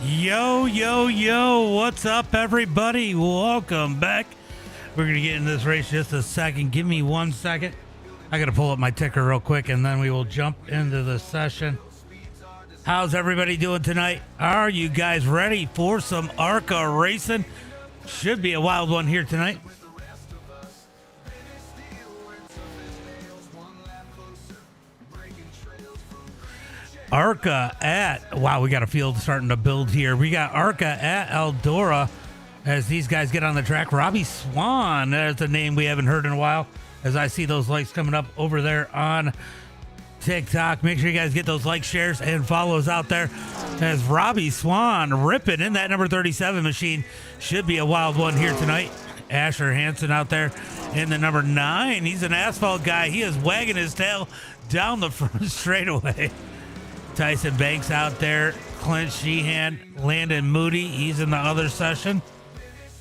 Yo, yo, yo, what's up, everybody? Welcome back. We're going to get in this race just a second. Give me 1 second. I got to pull up my ticker real quick, and then we will jump into the session. How's everybody doing tonight? Are you guys ready for some ARCA racing? Should be a wild one here tonight. ARCA at, wow, we got a field starting to build here. We got ARCA at Eldora as these guys get on the track. Robbie Swan, there's a name we haven't heard in a while, as I see those likes coming up over there on TikTok. Make sure you guys get those likes, shares, and follows out there as Robbie Swan ripping in that number 37 machine. Should be a wild one here tonight. Asher Hansen out there in the number 9. He's an asphalt guy. He is wagging his tail down the front straightaway. Tyson Banks out there, Clint Sheehan, Landon Moody, he's in the other session,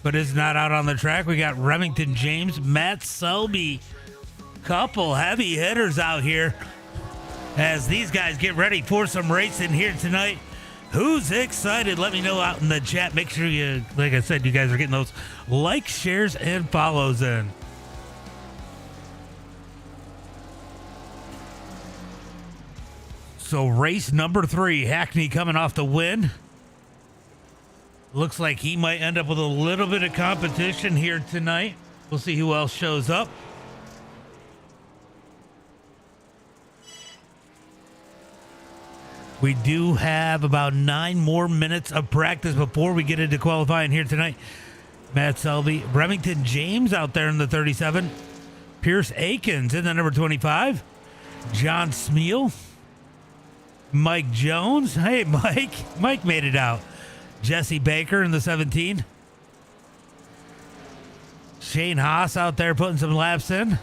but is not out on the track. We got Remington James, Matt Selby, couple heavy hitters out here as these guys get ready for some racing here tonight. Who's excited? Let me know out in the chat. Make sure you, like I said, you guys are getting those likes, shares, and follows in. So race number 3, Hackney coming off the win. Looks like he might end up with a little bit of competition here tonight. We'll see who else shows up. We do have about 9 more minutes of practice before we get into qualifying here tonight. Matt Selby, Remington James out there in the 37. Pierce Akins in the number 25. John Smeal. Mike Jones. Hey, Mike. Mike made it out. Jesse Baker in the 17. Shane Haas out there putting some laps in.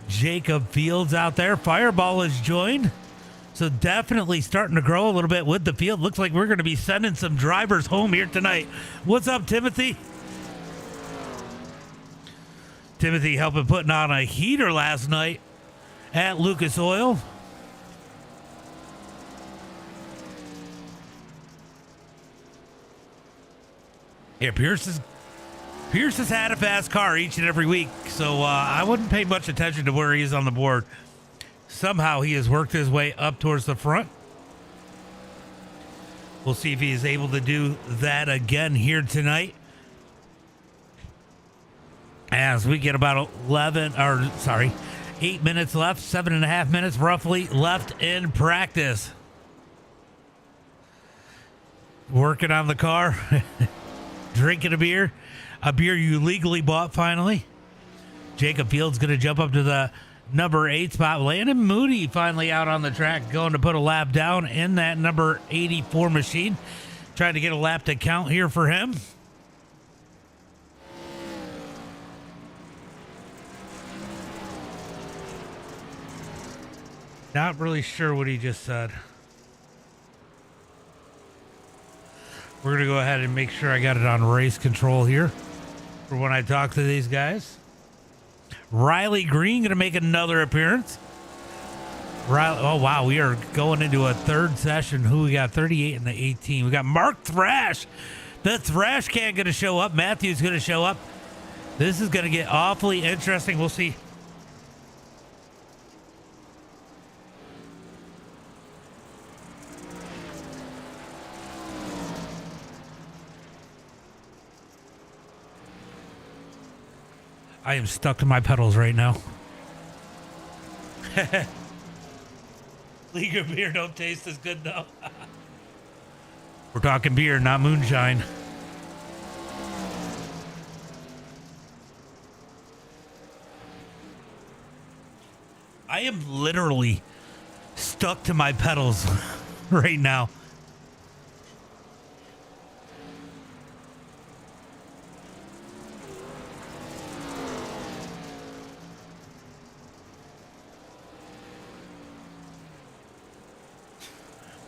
Jacob Fields out there. Fireball has joined. So definitely starting to grow a little bit with the field. Looks like we're going to be sending some drivers home here tonight. What's up, Timothy? Timothy helping putting on a heater last night at Lucas Oil. Yeah, Pierce has had a fast car each and every week, so I wouldn't pay much attention to where he is on the board. Somehow he has worked his way up towards the front. We'll see if he is able to do that again here tonight. As we get about 8 minutes left, 7.5 minutes roughly left in practice. Working on the car. Drinking a beer you legally bought finally. Jacob Fields going to jump up to the number 8 spot. Landon Moody finally out on the track, going to put a lap down in that number 84 machine. Trying to get a lap to count here for him. Not really sure what he just said. We're going to go ahead and make sure I got it on race control here for when I talk to these guys. Riley Green going to make another appearance. Riley, oh, wow. We are going into a third session. Who we got? 38 and the 18. We got Mark Thrash. The Thrash can going to show up. Matthew's going to show up. This is going to get awfully interesting. We'll see. I am stuck to my pedals right now. League of beer don't taste as good though. We're talking beer, not moonshine. I am literally stuck to my pedals right now.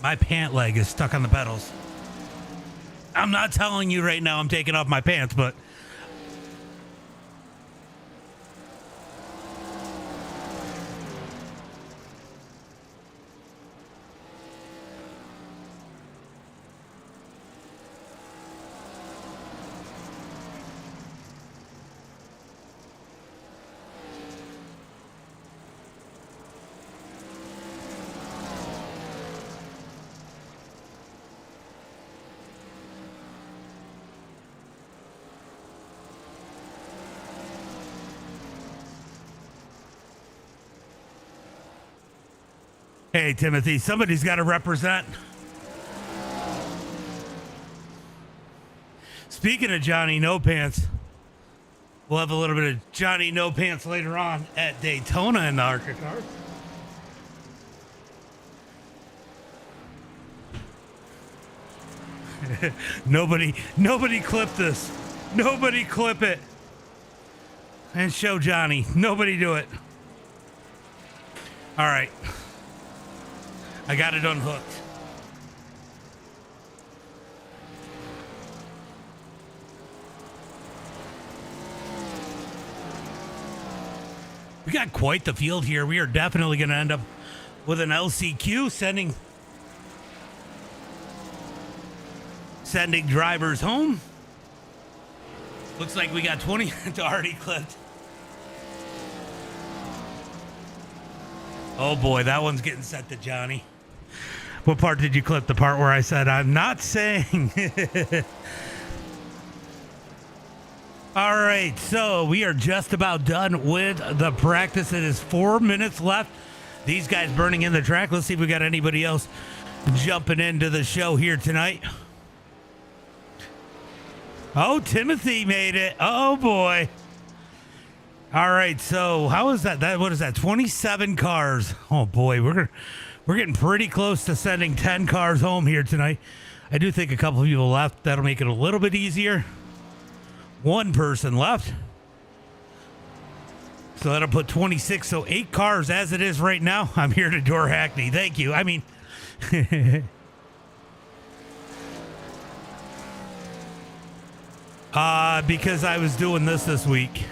My pant leg is stuck on the pedals. I'm not telling you right now I'm taking off my pants, but Hey, Timothy, somebody's got to represent. Speaking of Johnny No Pants, we'll have a little bit of Johnny No Pants later on at Daytona in the ARCA cars. Nobody clip this. Nobody clip it. And show Johnny. Nobody do it. All right. I got it unhooked. We got quite the field here. We are definitely going to end up with an LCQ sending drivers home. Looks like we got 20 already clipped. Oh boy, that one's getting set to Johnny. What part did you clip? The part where I said, I'm not saying. All right, so we are just about done with the practice. It is 4 minutes left. These guys burning in the track. Let's see if we got anybody else jumping into the show here tonight. Oh, Timothy made it. Oh boy. All right, so how is that? What is that? 27 cars. Oh boy, we're getting pretty close to sending 10 cars home here tonight. I do think a couple of people left. That'll make it a little bit easier. One person left. So that'll put 26. So 8 cars as it is right now. I'm here to door Hackney. Thank you. I mean, because I was doing this week.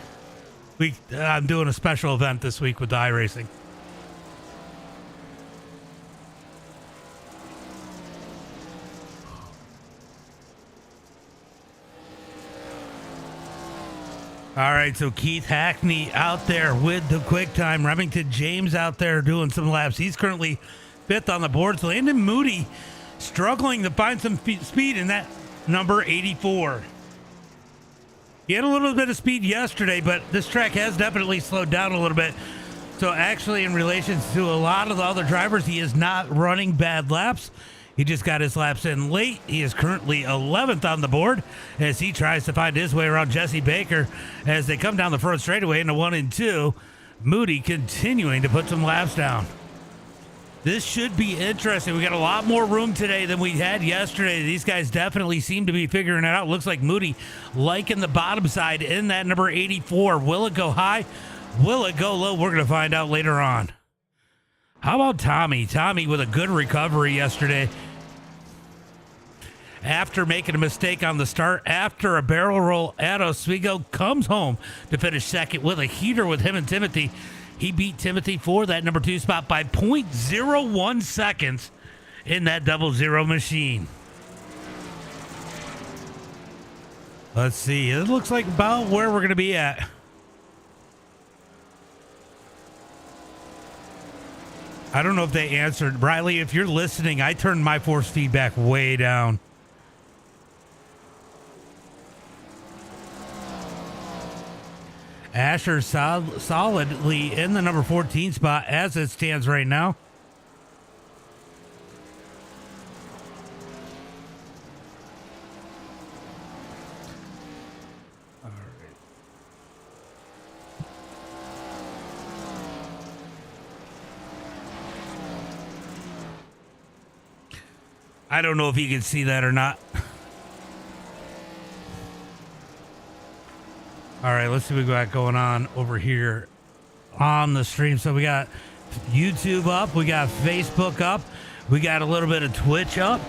I'm doing a special event this week with the iRacing. All right, so Keith Hackney out there with the quick time. Remington James out there doing some laps. He's currently 5th on the boards. Landon Moody struggling to find some speed in that number 84. He had a little bit of speed yesterday, but this track has definitely slowed down a little bit. So actually, in relation to a lot of the other drivers, he is not running bad laps. He just got his laps in late. He is currently 11th on the board as he tries to find his way around Jesse Baker as they come down the front straightaway into 1 and 2. Moody continuing to put some laps down. This should be interesting. We got a lot more room today than we had yesterday. These guys definitely seem to be figuring it out. Looks like Moody liking the bottom side in that number 84. Will it go high? Will it go low? We're going to find out later on. How about Tommy? Tommy with a good recovery yesterday. After making a mistake on the start, after a barrel roll at Oswego, comes home to finish second with a heater with him and Timothy. He beat Timothy for that number 2 spot by 0.01 seconds in that 00 machine. Let's see. It looks like about where we're going to be at. I don't know if they answered. Riley, if you're listening, I turned my force feedback way down. Asher solidly in the number 14 spot as it stands right now. All right. I don't know if you can see that or not. All right, let's see what we got going on over here on the stream. So we got YouTube up, we got Facebook up, we got a little bit of Twitch up.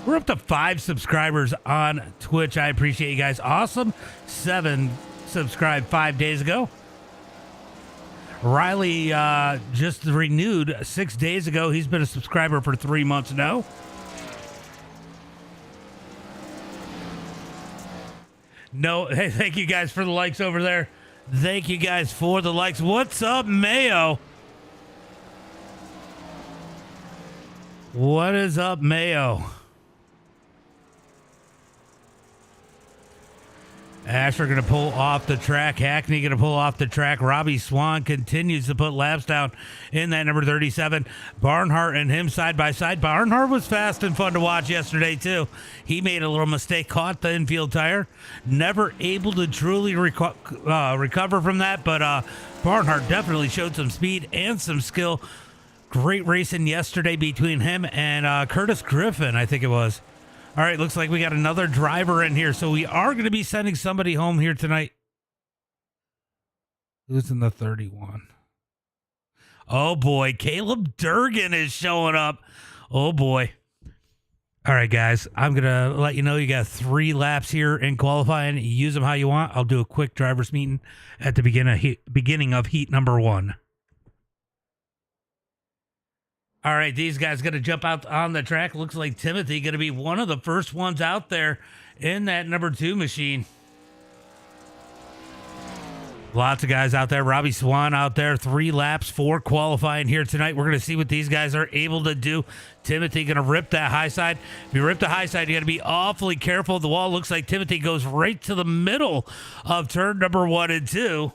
We're up to 5 subscribers on Twitch. I appreciate you guys. Awesome. 7 subscribed 5 days ago. Riley just renewed 6 days ago. He's been a subscriber for 3 months now. No, hey, thank you guys for the likes over there. Thank you guys for the likes. What's up, Mayo? What is up, Mayo? Asher going to pull off the track. Hackney going to pull off the track. Robbie Swan continues to put laps down in that number 37. Barnhart and him side by side. Barnhart was fast and fun to watch yesterday, too. He made a little mistake, caught the infield tire. Never able to truly recover from that, but Barnhart definitely showed some speed and some skill. Great racing yesterday between him and Curtis Griffin, I think it was. All right, looks like we got another driver in here, so we are going to be sending somebody home here tonight. Who's in the 31? Oh, boy, Caleb Durgan is showing up. Oh, boy. All right, guys, I'm going to let you know you got 3 laps here in qualifying. Use them how you want. I'll do a quick driver's meeting at the beginning of heat number 1. All right, these guys going to jump out on the track. Looks like Timothy going to be one of the first ones out there in that number 2 machine. Lots of guys out there. Robbie Swan out there. 3 laps for qualifying here tonight. We're going to see what these guys are able to do. Timothy going to rip that high side. If you rip the high side, you got to be awfully careful. The wall looks like Timothy goes right to the middle of turn number 1 and 2.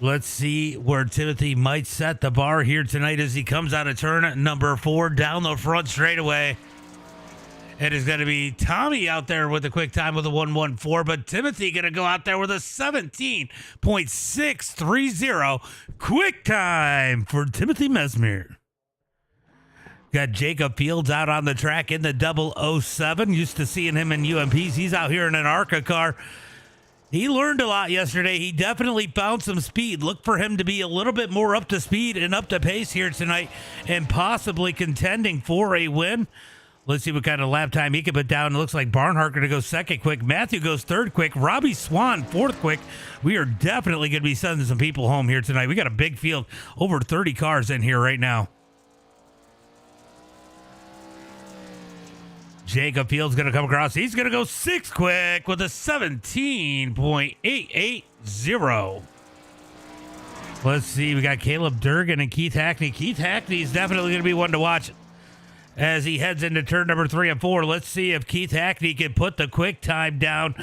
Let's see where Timothy might set the bar here tonight as he comes out of turn number 4 down the front straightaway. It is going to be Tommy out there with a quick time with a 1:14, but Timothy going to go out there with a 17.630 quick time for Timothy Measamer. Got Jacob Fields out on the track in the 007. Used to seeing him in UMPs. He's out here in an ARCA car. He learned a lot yesterday. He definitely found some speed. Look for him to be a little bit more up to speed and up to pace here tonight and possibly contending for a win. Let's see what kind of lap time he can put down. It looks like Barnhart going to go second quick. Matthew goes third quick. Robbie Swan fourth quick. We are definitely going to be sending some people home here tonight. We got a big field, over 30 cars in here right now. Jacob Fields going to come across. He's going to go 6 quick with a 17.880. Let's see. We got Caleb Durgan and Keith Hackney. Keith Hackney is definitely going to be one to watch as he heads into turn number 3 and 4. Let's see if Keith Hackney can put the quick time down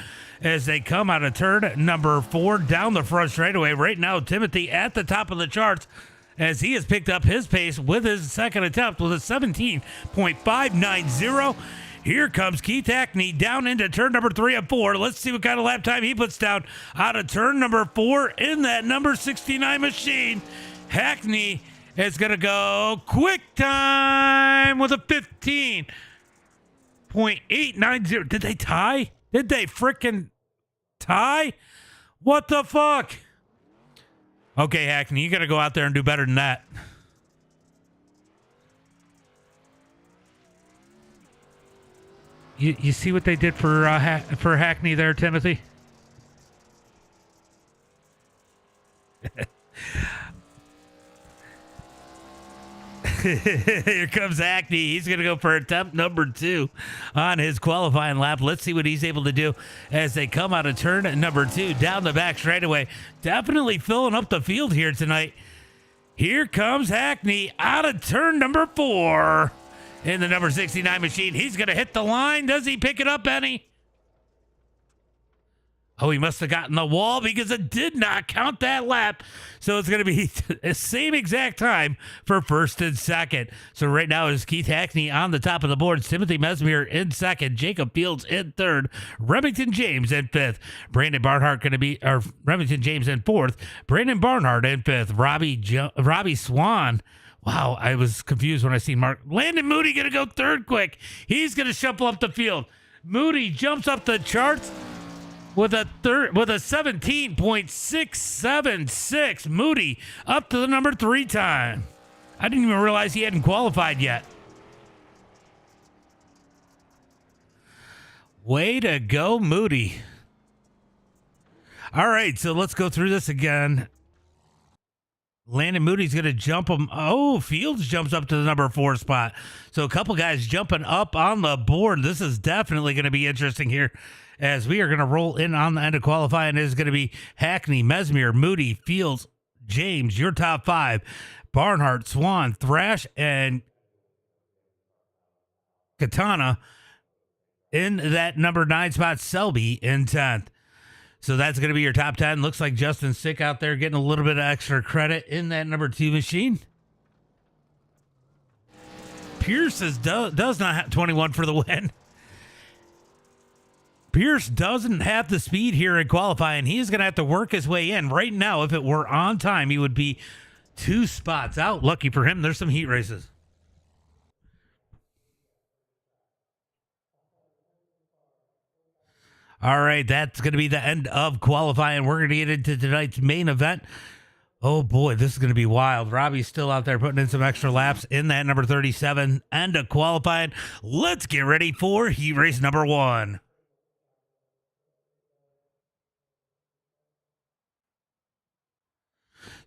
as they come out of turn number 4 down the front straightaway. Right now, Timothy at the top of the charts as he has picked up his pace with his second attempt with a 17.590. Here comes Keith Hackney down into turn number 3 and 4. Let's see what kind of lap time he puts down out of turn number 4 in that number 69 machine. Hackney is going to go quick time with a 15.890. Did they tie? Did they frickin' tie? What the fuck? Okay, Hackney, you got to go out there and do better than that. You see what they did for Hackney there, Timothy? Here comes Hackney. He's going to go for attempt number 2 on his qualifying lap. Let's see what he's able to do as they come out of turn number 2 down the back straightaway. Definitely filling up the field here tonight. Here comes Hackney out of turn number 4. In the number 69 machine. He's going to hit the line. Does he pick it up, Benny? Oh, he must have gotten the wall because it did not count that lap. So it's going to be the same exact time for first and second. So right now is Keith Hackney on the top of the boards. Timothy Measamer in second. Jacob Fields in third. Remington James in fifth. Brandon Barnhart going to be, or Remington James in fourth. Brandon Barnhart in fifth. Robbie Swan. Wow, I was confused when I seen Mark. Landon Moody going to go third quick. He's going to shuffle up the field. Moody jumps up the charts with a 17.676. Moody up to the number 3 time. I didn't even realize he hadn't qualified yet. Way to go, Moody. All right, so let's go through this again. Landon Moody's going to jump him. Oh, Fields jumps up to the number 4 spot. So a couple guys jumping up on the board. This is definitely going to be interesting here as we are going to roll in on the end of qualifying. It is going to be Hackney, Measamer, Moody, Fields, James, your top 5. Barnhart, Swan, Thrash, and Katana In that number 9 spot, Selby in 10th. So that's going to be your top 10. Looks like Justin Sick out there getting a little bit of extra credit in that number 2 machine. Pierce does not have 21 for the win. Pierce doesn't have the speed here in qualifying. He's going to have to work his way in. Right now, if it were on time, he would be 2 spots out. Lucky for him, there's some heat races. All right, that's going to be the end of qualifying. We're going to get into tonight's main event. Oh boy, this is going to be wild. Robbie's still out there putting in some extra laps in that number 37 and a qualifying. Let's get ready for heat race number 1.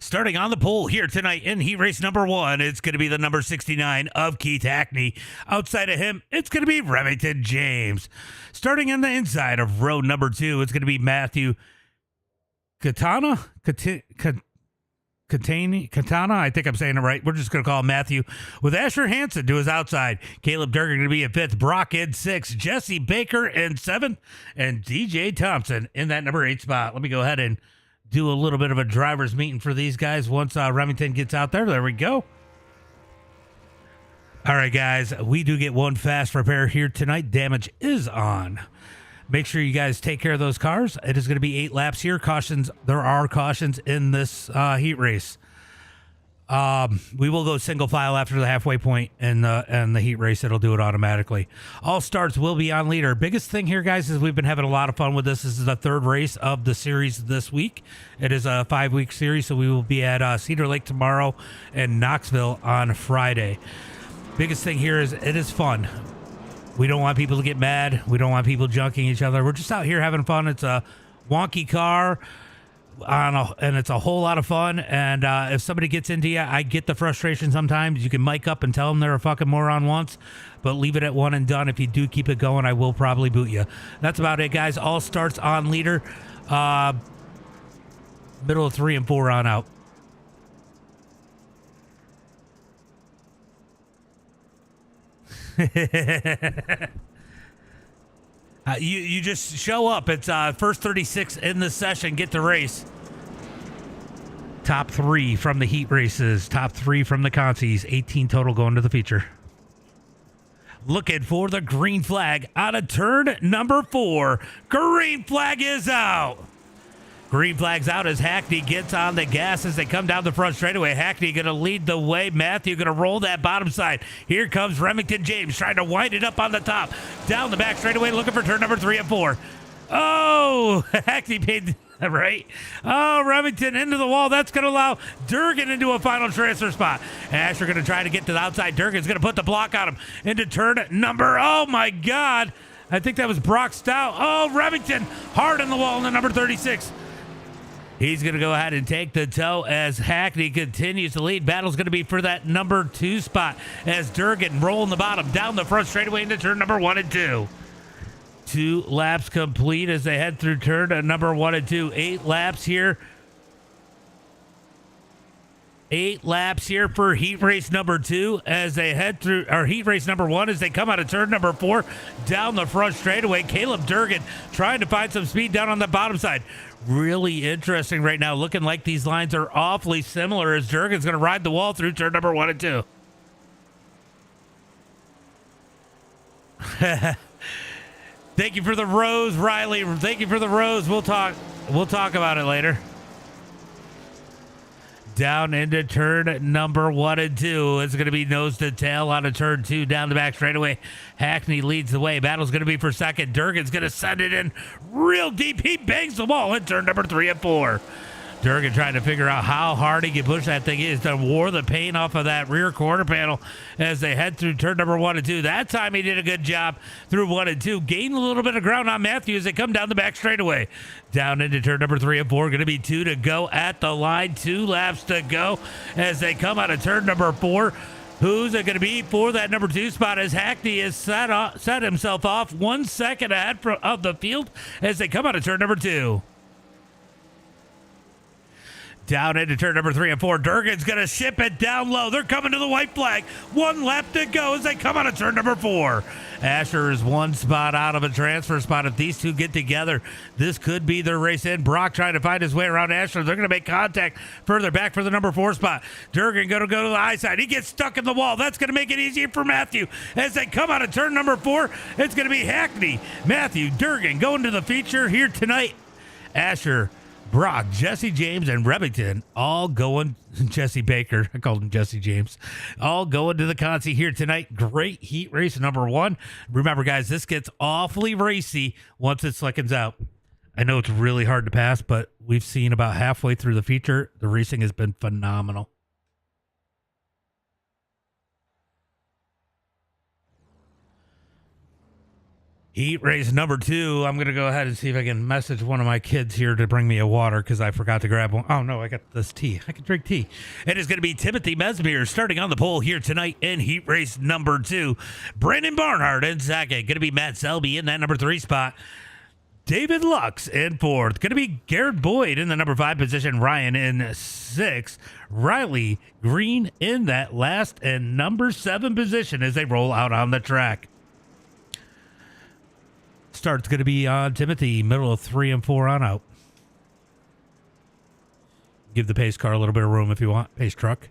Starting on the pole here tonight in heat race number 1, it's going to be the number 69 of Keith Hackney. Outside of him, it's going to be Remington James. Starting on the inside of row number 2, it's going to be Matthew Katana, I think I'm saying it right. We're just going to call him Matthew. With Asher Hansen to his outside. Caleb Durgan going to be in 5th. Brock in 6th. Jesse Baker in 7th. And DJ Thompson in that number 8 spot. Let me go ahead and do a little bit of a driver's meeting for these guys once Remington gets out there. There we go. All right, guys. We do get one fast repair here tonight. Damage is on. Make sure you guys take care of those cars. It is going to be 8 laps here. Cautions. There are cautions in this heat race. We will go single file after the halfway point and the heat race. It'll do it automatically. All starts will be on leader. Biggest thing here, guys, is we've been having a lot of fun with this. This is the 3rd race of the series this week. It is a 5-week series, so we will be at Cedar Lake tomorrow and Knoxville on Friday. Biggest thing here is it is fun. We don't want people to get mad. We don't want people junking each other. We're just out here having fun. It's a wonky car, and it's a whole lot of fun. And if somebody gets into you, I get the frustration sometimes. You can mic up and tell them they're a fucking moron once, but leave it at one and done. If you do keep it going, I will probably boot you. That's about it, guys. All starts on leader. Middle of 3 and 4 on out. You just show up. It's first 36 in the session. Get the race. Top 3 from the heat races. Top 3 from the Consis. 18 total going to the feature. Looking for the green flag out of turn number 4. Green flag is out. Green flag's out as Hackney gets on the gas as they come down the front straightaway. Hackney going to lead the way. Matthew going to roll that bottom side. Here comes Remington James trying to wind it up on the top. Down the back straightaway looking for turn number 3 and 4. Oh, Hackney paid right. Oh, Remington into the wall. That's going to allow Durgan into a final transfer spot. Asher going to try to get to the outside. Durgan's going to put the block on him into turn number. Oh, my God. I think that was Brock Stout. Oh, Remington hard on the wall in the number 36. He's going to go ahead and take the toe as Hackney continues to lead. Battle's going to be for that number 2 spot as Durgan rolling the bottom down the front straightaway into turn number 1 and 2. 2 laps complete as they head through turn number 1 and 2. 8 laps here. 8 laps here for heat race number 2 as they head through, or heat race number 1 as they come out of turn number 4 down the front straightaway. Caleb Durgan trying to find some speed down on the bottom side. Really interesting right now. Looking like these lines are awfully similar as Durgan's going to ride the wall through turn number 1 and 2. Thank you for the rose, Riley. Thank you for the rose. We'll talk about it later. Down into turn number 1 and 2. It's going to be nose to tail out of turn 2 down the back straightaway. Hackney leads the way. Battle's going to be for second. Durgan's going to send it in real deep. He bangs the wall in turn number 3 and 4. Durgan trying to figure out how hard he can push that thing. He's done wore the paint off of that rear quarter panel as they head through turn number 1 and 2. That time he did a good job through 1 and 2. Gained a little bit of ground on Matthew as they come down the back straightaway. Down into turn number 3 and 4. Going to be 2 to go at the line. 2 laps to go as they come out of turn number 4. Who's it going to be for that number 2 spot as Hackney has set himself off 1 second ahead of the field as they come out of turn number 2. Down into turn number 3 and 4. Durgan's going to ship it down low. They're coming to the white flag. 1 lap to go as they come out of turn number 4. Asher is 1 spot out of a transfer spot. If these two get together, this could be their race in. Brock trying to find his way around Asher. They're going to make contact further back for the number 4 spot. Durgan going to go to the high side. He gets stuck in the wall. That's going to make it easier for Matthew. As they come out of turn number 4, it's going to be Hackney, Matthew, Durgan going to the feature here tonight. Asher, Brock, Jesse James, and Remington all going, Jesse Baker, I called him Jesse James, all going to the Consi here tonight. Great heat race number 1. Remember, guys, this gets awfully racy once it slickens out. I know it's really hard to pass, but we've seen about halfway through the feature, the racing has been phenomenal. Heat race number 2. I'm going to go ahead and see if I can message one of my kids here to bring me a water because I forgot to grab one. Oh, no, I got this tea. I can drink tea. It is going to be Timothy Measamer starting on the pole here tonight in heat race number 2. Brandon Barnhart in second. Going to be Matt Selby in that number 3 spot. David Lux in 4th. Going to be Garrett Boyd in the number 5 position. Ryan in 6th. Riley Green in that last and number 7 position as they roll out on the track. Start's going to be on Timothy, middle of 3 and 4 on out. Give the pace car a little bit of room if you want. Pace truck.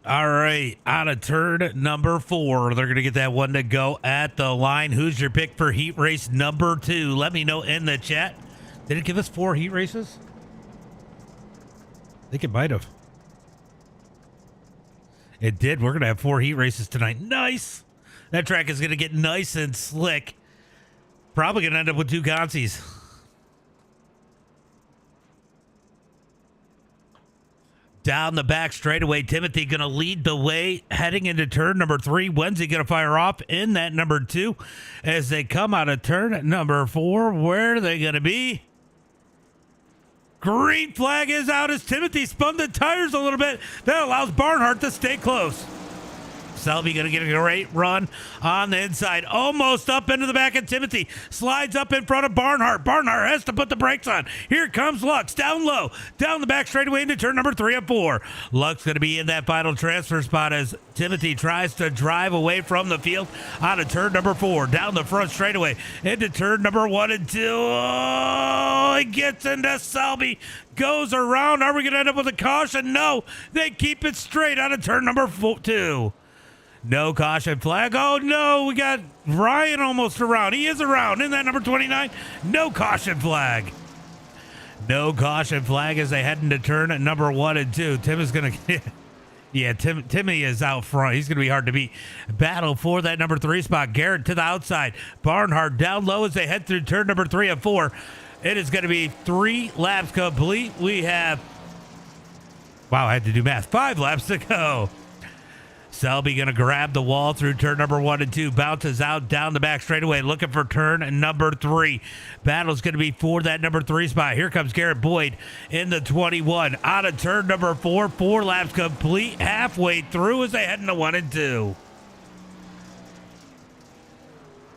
All right, out of turn number 4. They're going to get that one to go at the line. Who's your pick for heat race number 2? Let me know in the chat. Did it give us 4 heat races? I think it might have. It did. We're going to have 4 heat races tonight. Nice. That track is going to get nice and slick. Probably going to end up with 2 Consis. Down the back straightaway, Timothy going to lead the way heading into turn number 3. When's he going to fire off in that number 2 as they come out of turn number 4? Where are they going to be? Green flag is out as Timothy spun the tires a little bit. That allows Barnhart to stay close. Selby going to get a great run on the inside. Almost up into the back of Timothy. Slides up in front of Barnhart. Barnhart has to put the brakes on. Here comes Lux. Down low. Down the back straightaway into turn number 3 and 4. Lux going to be in that final transfer spot as Timothy tries to drive away from the field out of turn number 4. Down the front straightaway into turn number 1 and 2. Oh, he gets into Selby. Goes around. Are we going to end up with a caution? No. They keep it straight out of turn number 2. No caution flag. Oh, no. We got Ryan almost around. He is around in that number 29. No caution flag. No caution flag as they head into turn at number 1 and 2. Tim is going to... Yeah, Timmy is out front. He's going to be hard to beat. Battle for that number 3 spot. Garrett to the outside. Barnhart down low as they head through turn number 3 and 4. It is going to be 3 laps complete. We have... Wow, I had to do math. 5 laps to go. Selby going to grab the wall through turn number 1 and 2. Bounces out down the back straightaway, looking for turn number 3. Battle's going to be for that number 3 spot. Here comes Garrett Boyd in the 21. Out of turn number 4. 4 laps complete. Halfway through as they head into 1 and 2.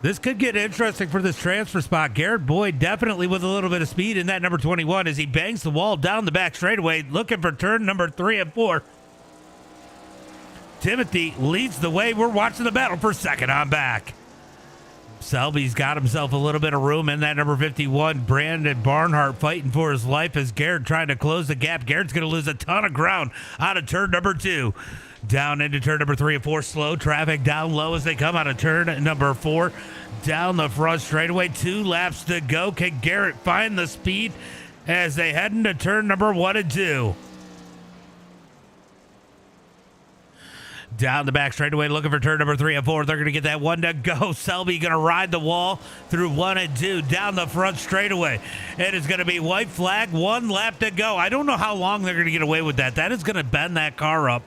This could get interesting for this transfer spot. Garrett Boyd definitely with a little bit of speed in that number 21 as he bangs the wall down the back straightaway, looking for turn number 3 and 4. Timothy leads the way. We're watching the battle for second on back. Selby's got himself a little bit of room in that number 51. Brandon Barnhart fighting for his life as Garrett trying to close the gap. Garrett's going to lose a ton of ground out of turn number 2. Down into turn number 3 and 4. Slow traffic down low as they come out of turn number 4. Down the front straightaway. 2 laps to go. Can Garrett find the speed as they head into turn number 1 and 2? Down the back straightaway, looking for turn number 3 and 4. They're going to get that one to go. Selby going to ride the wall through 1 and 2. Down the front straightaway. It is going to be white flag. 1 lap to go. I don't know how long they're going to get away with that. That is going to bend that car up.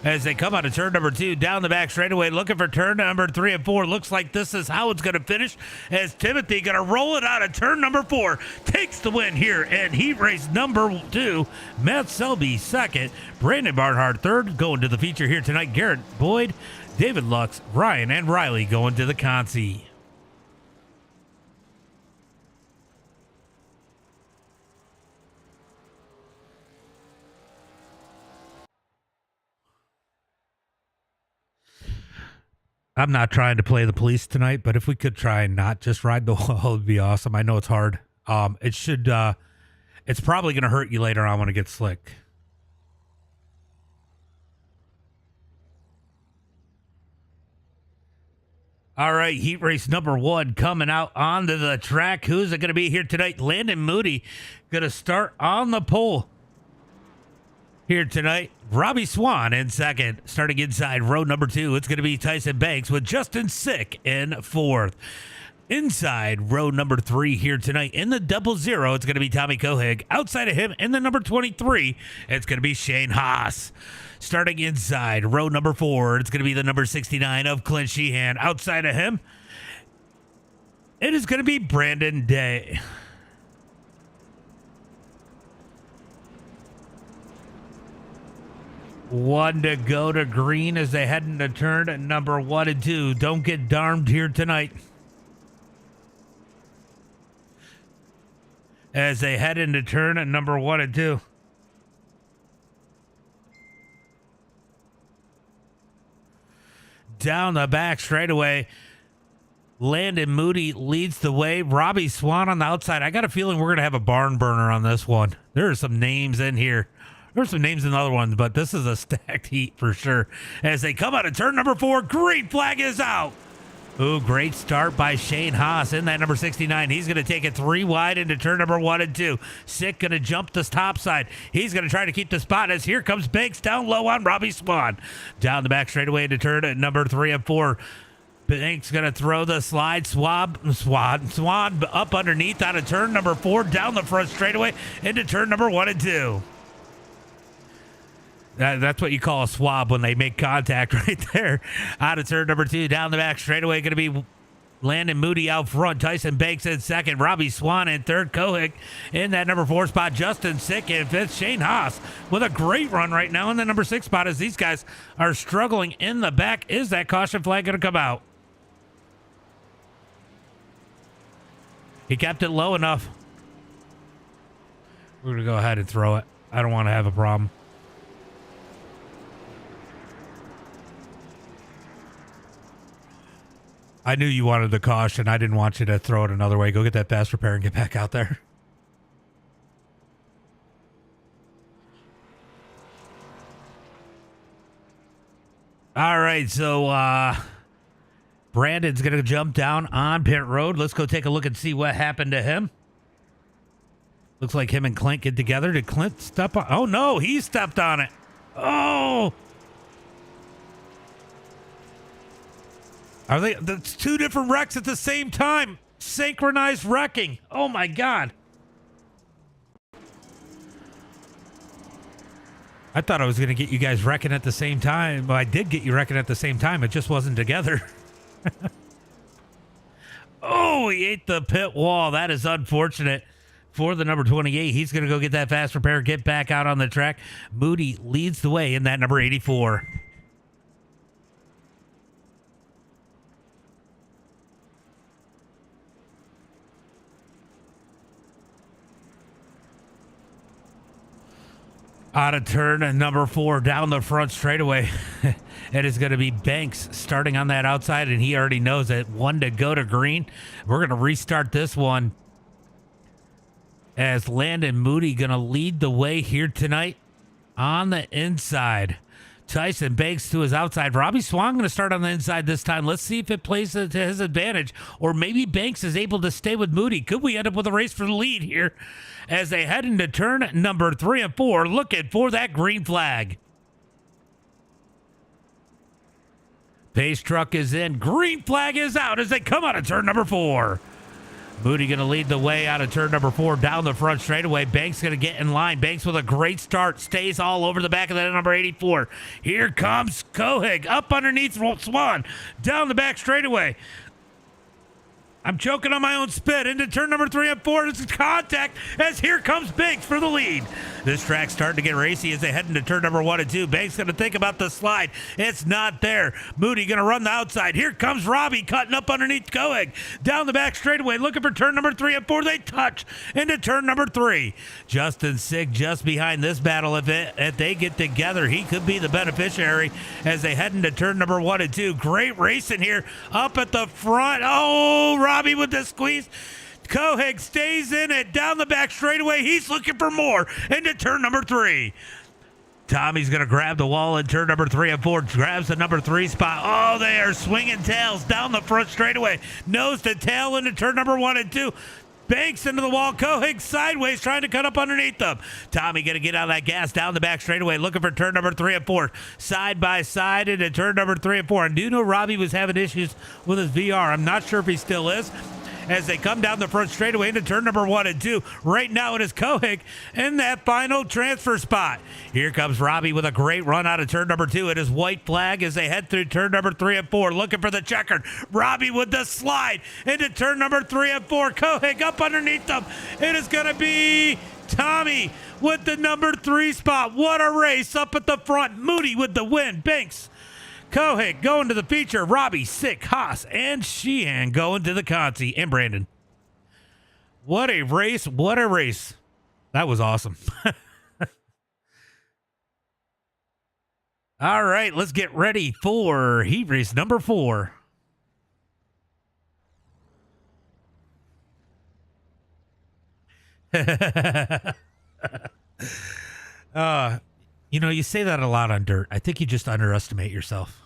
as they come out of turn number 2 down the back straightaway, looking for turn number 3 and 4. Looks like this is how it's going to finish, as Timothy going to roll it out of turn number 4, takes the win here in heat race number 2. Matt Selby second, Brandon Barnhart third. Going to the feature here tonight, Garrett Boyd, David Lux, Ryan, and Riley going to the Consi. I'm not trying to play the police tonight, but if we could try and not just ride the wall, it would be awesome. I know it's hard. It's probably going to hurt you later on when it gets slick. All right, heat race number 1 coming out onto the track. Who's it going to be here tonight? Landon Moody going to start on the pole here tonight. Robbie Swan in second. Starting inside row number 2, it's going to be Tyson Banks with Justin Sick in fourth. Inside row number 3 here tonight in the 00, it's going to be Tommy Cohick. Outside of him in the number 23, it's going to be Shane Haas. Starting inside row number 4, it's going to be the number 69 of Clint Sheehan. Outside of him, it is going to be Brandon Day. One to go to green as they head into turn number 1 and 2. Don't get darned here tonight, as they head into turn number 1 and 2. Down the back straightaway, Landon Moody leads the way. Robbie Swan on the outside. I got a feeling we're going to have a barn burner on this one. There are some names in here. There's some names in the other ones, but this is a stacked heat for sure. As they come out of turn number 4, green flag is out. Ooh, great start by Shane Haas in that number 69. He's going to take it 3 wide into turn number 1 and 2. Sick going to jump the top side. He's going to try to keep the spot as here comes Banks down low on Robbie Swan. Down the back straightaway into turn at number 3 and 4. Banks going to throw the slide, Swan up underneath out of turn number 4, down the front straightaway into turn number 1 and 2. That's what you call a swab when they make contact right there. Out of turn number 2, down the back straightaway, going to be Landon Moody out front. Tyson Banks in second. Robbie Swan in third. Cohick in that number 4 spot. Justin Sick in fifth. Shane Haas with a great run right now in the number 6 spot, as these guys are struggling in the back. Is that caution flag going to come out? He kept it low enough. We're going to go ahead and throw it. I don't want to have a problem. I knew you wanted the caution. I didn't want you to throw it another way. Go get that fast repair and get back out there. All right, so Brandon's going to jump down on pit road. Let's go take a look and see what happened to him. Looks like him and Clint get together. Did Clint step on? Oh, no, he stepped on it. Oh! Are they? That's 2 different wrecks at the same time. Synchronized wrecking. Oh my God. I thought I was going to get you guys wrecking at the same time. Well, I did get you wrecking at the same time. It just wasn't together. Oh, he ate the pit wall. That is unfortunate for the number 28. He's going to go get that fast repair, get back out on the track. Moody leads the way in that number 84. Out of turn number 4 down the front straightaway. It is going to be Banks starting on that outside, and he already knows it. 1 to go to green. We're going to restart this one, as Landon Moody going to lead the way here tonight on the inside. Tyson Banks to his outside. Robbie Swan going to start on the inside this time. Let's see if it plays to his advantage, or maybe Banks is able to stay with Moody. Could we end up with a race for the lead here as they head into turn number 3 and 4, looking for that green flag? Pace truck is in. Green flag is out as they come out of turn number 4. Moody going to lead the way out of turn number 4 down the front straightaway. Banks going to get in line. Banks with a great start. Stays all over the back of that number 84. Here comes Cohick up underneath Swan down the back straightaway. I'm choking on my own spit into turn number 3 and 4. This is contact as here comes Banks for the lead. This track's starting to get racy as they head into turn number 1 and 2. Banks going to think about the slide. It's not there. Moody going to run the outside. Here comes Robbie cutting up underneath Cohick. Down the back straightaway looking for turn number 3 and 4. They touch into turn number 3. Justin Sick just behind this battle. If they get together, he could be the beneficiary as they head into turn number 1 and 2. Great racing here up at the front. Oh, Robbie with the squeeze. Cohick stays in it down the back straightaway. He's looking for more into turn number 3. Tommy's going to grab the wall in turn number 3 and 4. Grabs the number 3 spot. Oh, they are swinging tails down the front straightaway. Nose to tail into turn number 1 and 2. Banks into the wall. Cohick sideways trying to cut up underneath them. Tommy going to get on that gas down the back straightaway looking for turn number 3 and 4. Side by side into turn number 3 and 4. I do know Robbie was having issues with his VR. I'm not sure if he still is. As they come down the front straightaway into turn number 1 and 2. Right now it is Cohick in that final transfer spot. Here comes Robbie with a great run out of turn number 2. It is white flag as they head through turn number 3 and 4. Looking for the checkered. Robbie with the slide into turn number 3 and 4. Cohick up underneath them. It is going to be Tommy with the number 3 spot. What a race up at the front. Moody with the win. Banks, Cohick going to the feature. Robbie, Sick, Haas, and Sheehan going to the Consi. And Brandon. What a race. What a race. That was awesome. All right, let's get ready for heat race number 4. You know, you say that a lot on dirt. I think you just underestimate yourself.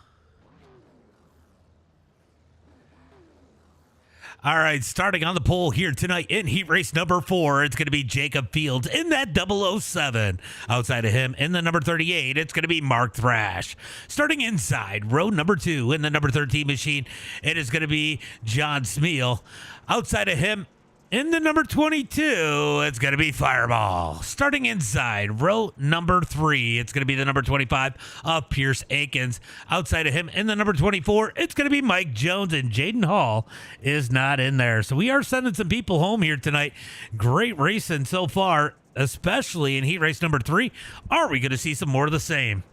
All right, starting on the pole here tonight in heat race number 4, it's going to be Jacob Fields in that 007. Outside of him in the number 38, it's going to be Mark Thrash. Starting inside row number 2 in the number 13 machine, it is going to be John Smeal. Outside of him in the number 22, it's going to be Fireball. Starting inside row number 3, it's going to be the number 25 of Pierce Akins. Outside of him in the number 24, it's going to be Mike Jones, and Jaden Hall is not in there. So we are sending some people home here tonight. Great racing so far, especially in heat race number 3. Are we going to see some more of the same?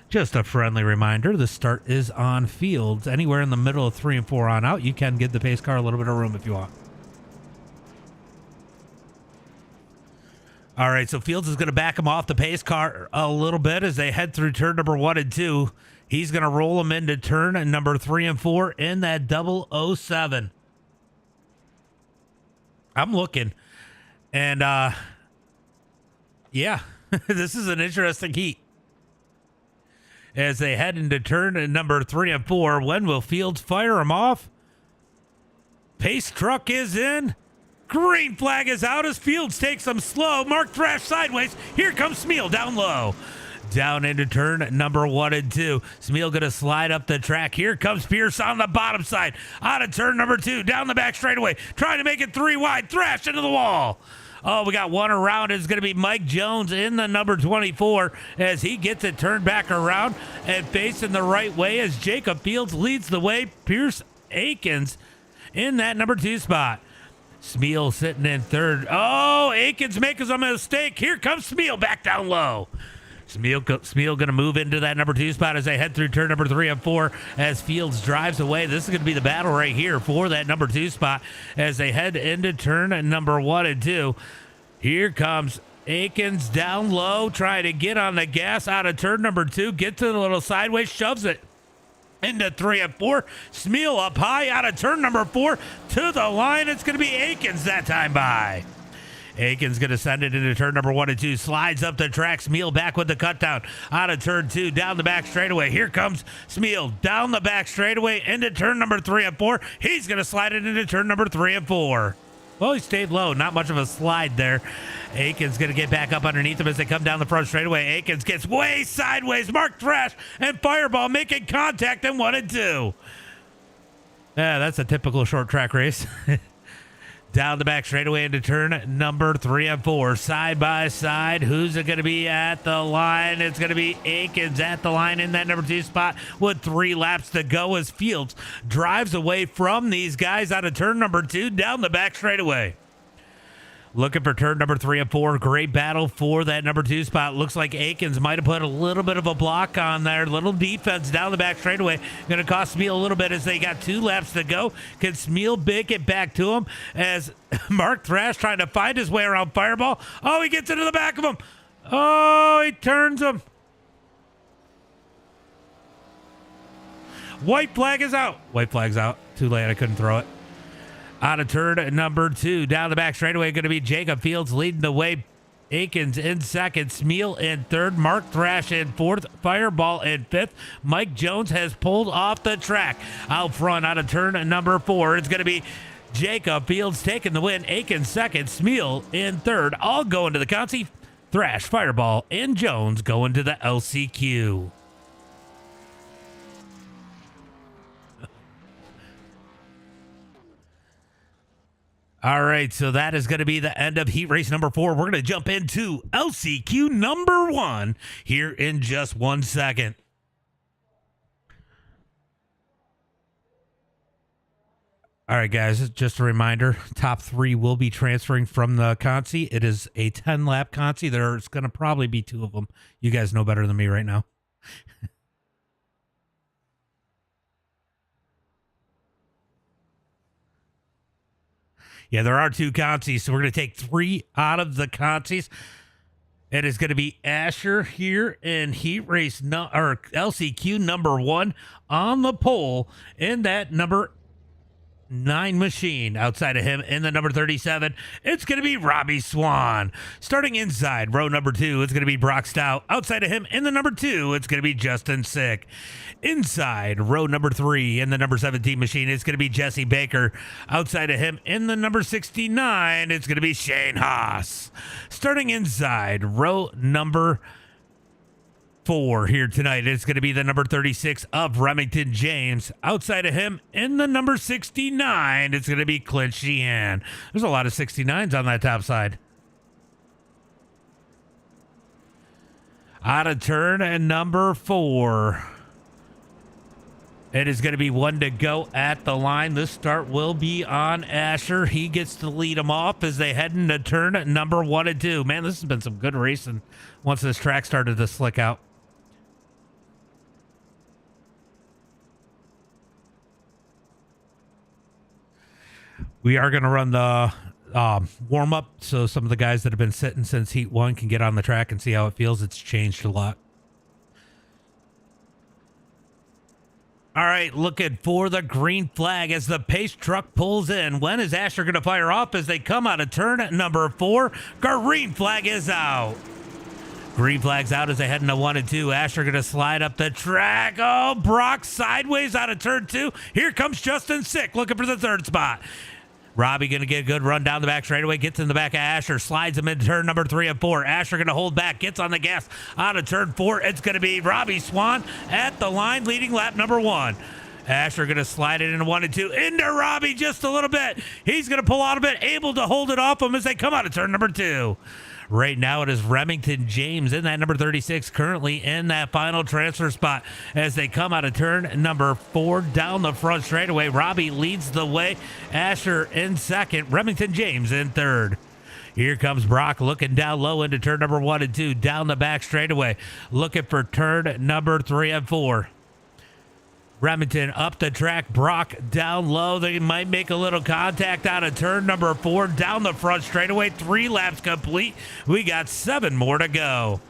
Just a friendly reminder, the start is on fields. Anywhere in the middle of 3 and 4 on out, you can give the pace car a little bit of room if you want. All right, so Fields is going to back him off the pace car a little bit as they head through turn number 1 and 2. He's going to roll him into turn number 3 and 4 in that 007. I'm looking. And, yeah, this is an interesting heat. As they head into turn number 3 and 4, when will Fields fire him off? Pace truck is in. Green flag is out as Fields takes them slow. Mark Thrash sideways. Here comes Smeal down low. Down into turn number 1 and 2. Smeal going to slide up the track. Here comes Pierce on the bottom side. Out of turn number 2. Down the back straightaway. Trying to make it 3 wide. Thrash into the wall. Oh, we got one around. It's going to be Mike Jones in the number 24 as he gets it turned back around and facing the right way as Jacob Fields leads the way. Pierce Akins in that number 2 spot. Smeal sitting in third. Oh, Akins making a mistake. Here comes Smeal back down low. Smeal going to move into that number 2 spot as they head through turn number 3 and 4 as Fields drives away. This is going to be the battle right here for that number 2 spot as they head into turn number 1 and 2. Here comes Akins down low, trying to get on the gas out of turn number 2. Gets to the little sideways, shoves it into 3 and 4. Smeal up high out of turn number 4 to the line. It's going to be Akins that time by. Akins going to send it into turn number 1 and 2. Slides up the track. Smeal back with the cut down out of turn 2. Down the back straightaway. Here comes Smeal down the back straightaway into turn number 3 and 4. He's going to slide it into turn number 3 and 4. Well, he stayed low. Not much of a slide there. Akins going to get back up underneath him as they come down the front straightaway. Akins gets way sideways. Mark Thrash and Fireball making contact in 1 and 2. Yeah, that's a typical short track race. Down the back straightaway into turn number 3 and 4. Side by side. Who's it going to be at the line? It's going to be Aikens at the line in that number 2 spot with 3 laps to go as Fields drives away from these guys out of turn number 2 down the back straightaway. Looking for turn number 3 and 4. Great battle for that number 2 spot. Looks like Aikens might have put a little bit of a block on there. Little defense down the back straightaway. Going to cost Smeal a little bit as they got 2 laps to go. Can Smeal bake it back to him as Mark Thrash trying to find his way around Fireball? Oh, he gets into the back of him. Oh, he turns him. White flag is out. White flag's out. Too late. I couldn't throw it. Out of turn number 2, down the back straightaway, going to be Jacob Fields leading the way. Aikens in second, Smeal in third, Mark Thrash in fourth, Fireball in fifth. Mike Jones has pulled off the track. Out front, out of turn number 4, it's going to be Jacob Fields taking the win. Aikens second, Smeal in third. All going to the Consi. Thrash, Fireball, and Jones going to the LCQ. All right, so that is going to be the end of heat race number 4. We're going to jump into LCQ number 1 here in just 1 second. All right, guys, just a reminder, top 3 will be transferring from the Consi. It is a 10-lap Consi. There's going to probably be 2 of them. You guys know better than me right now. Yeah, there are 2 Consis, so we're going to take 3 out of the Consis. It is going to be Asher here in heat race or LCQ number 1 on the pole in that number 9 machine. Outside of him in the number 37, it's going to be Robbie Swan. Starting inside row number 2, it's going to be Brock Stout. Outside of him in the number 2, it's going to be Justin Sick. Inside row number 3 in the number 17 machine, it's going to be Jesse Baker. Outside of him in the number 69, it's going to be Shane Haas. Starting inside row number 4 here tonight, it's going to be the number 36 of Remington James. Outside of him in the number 69, it's going to be Clint Sheehan. There's a lot of 69s on that top side. Out of turn and number 4. It is going to be 1 to go at the line. This start will be on Asher. He gets to lead them off as they head into turn number 1 and 2. Man, this has been some good racing once this track started to slick out. We are going to run the warm-up so some of the guys that have been sitting since Heat 1 can get on the track and see how it feels. It's changed a lot. All right, looking for the green flag as the pace truck pulls in. When is Asher going to fire off as they come out of turn number 4? Green flag is out. Green flag's out as they head into 1 and 2. Asher going to slide up the track. Oh, Brock sideways out of turn 2. Here comes Justin Sick looking for the 3rd spot. Robbie going to get a good run down the back straightaway, gets in the back of Asher, slides him into turn number 3 and 4. Asher going to hold back, gets on the gas out of turn 4. It's going to be Robbie Swan at the line, leading lap number 1. Asher going to slide it into 1 and 2, into Robbie just a little bit. He's going to pull out a bit, able to hold it off him as they come out of turn number 2. Right now it is Remington James in that number 36, currently in that final transfer spot as they come out of turn number 4 down the front straightaway. Robbie leads the way. Asher in second. Remington James in third. Here comes Brock looking down low into turn number 1 and 2 down the back straightaway, looking for turn number 3 and 4. Remington up the track, Brock down low. They might make a little contact out of turn number 4 down the front straightaway. 3 laps complete. We got 7 more to go.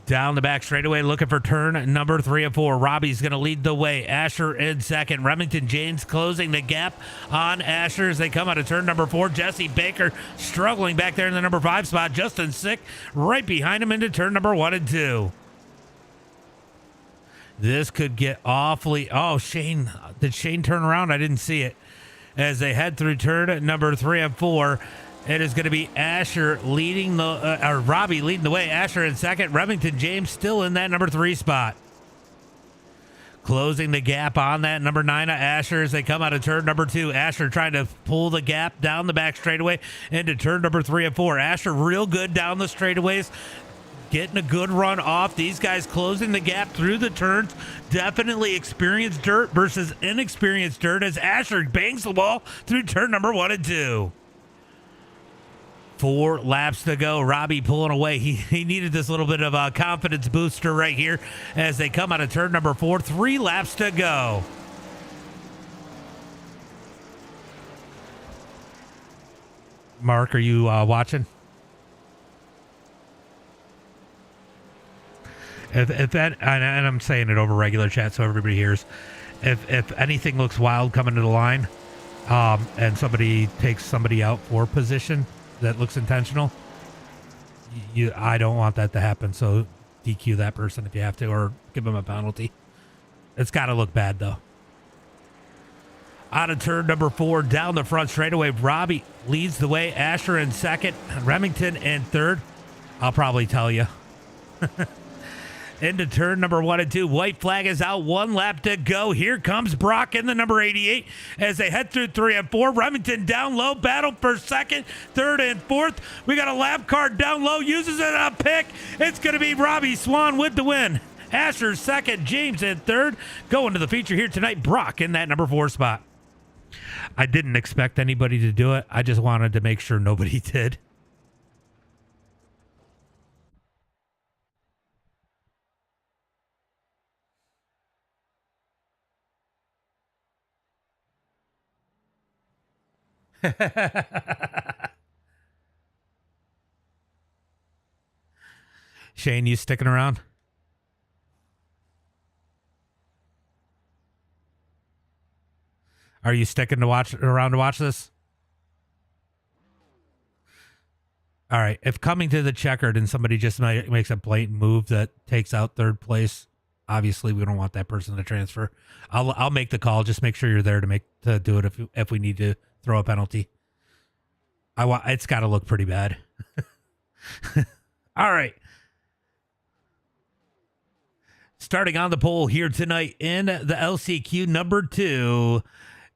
Down the back straightaway, looking for turn number 3 and 4. Robbie's going to lead the way. Asher in second. Remington James closing the gap on Asher as they come out of turn number 4. Jesse Baker struggling back there in the number 5 spot. Justin Sick right behind him into turn number 1 and 2. This could get awfully... Oh, Shane. Did Shane turn around? I didn't see it. As they head through turn number 3 and 4, it is going to be Asher leading the... or Robbie leading the way. Asher in second. Remington James still in that number 3 spot. Closing the gap on that, number 9 of Asher as they come out of turn number 2. Asher trying to pull the gap down the back straightaway into turn number 3 and 4. Asher real good down the straightaways, getting a good run off. These guys closing the gap through the turns. Definitely experienced dirt versus inexperienced dirt as Asher bangs the wall through turn number 1 and 2. 4 laps to go. Robbie pulling away. He needed this little bit of a confidence booster right here as they come out of turn number 4. 3 laps to go. Mark, are you watching? If that, and I'm saying it over regular chat so everybody hears, if anything looks wild coming to the line, and somebody takes somebody out for position that looks intentional, I don't want that to happen. So DQ that person if you have to, or give them a penalty. It's got to look bad though. Out of turn number 4, down the front straightaway, Robbie leads the way. Asher in second, Remington in third. I'll probably tell you. Into turn number 1 and 2. White flag is out. 1 lap to go. Here comes Brock in the number 88 as they head through 3 and 4. Remington down low. Battle for second, third, and fourth. We got a lap car down low. Uses it on a pick. It's going to be Robbie Swan with the win. Asher second. James in third. Going to the feature here tonight. Brock in that number 4 spot. I didn't expect anybody to do it. I just wanted to make sure nobody did. Shane, you sticking around? Are you sticking around to watch this? All right. If coming to the checkered and somebody just makes a blatant move that takes out third place, obviously we don't want that person to transfer. I'll make the call. Just make sure you're there to do it if we need to throw a penalty. It's got to look pretty bad. All right. Starting on the pole here tonight in the LCQ number 2,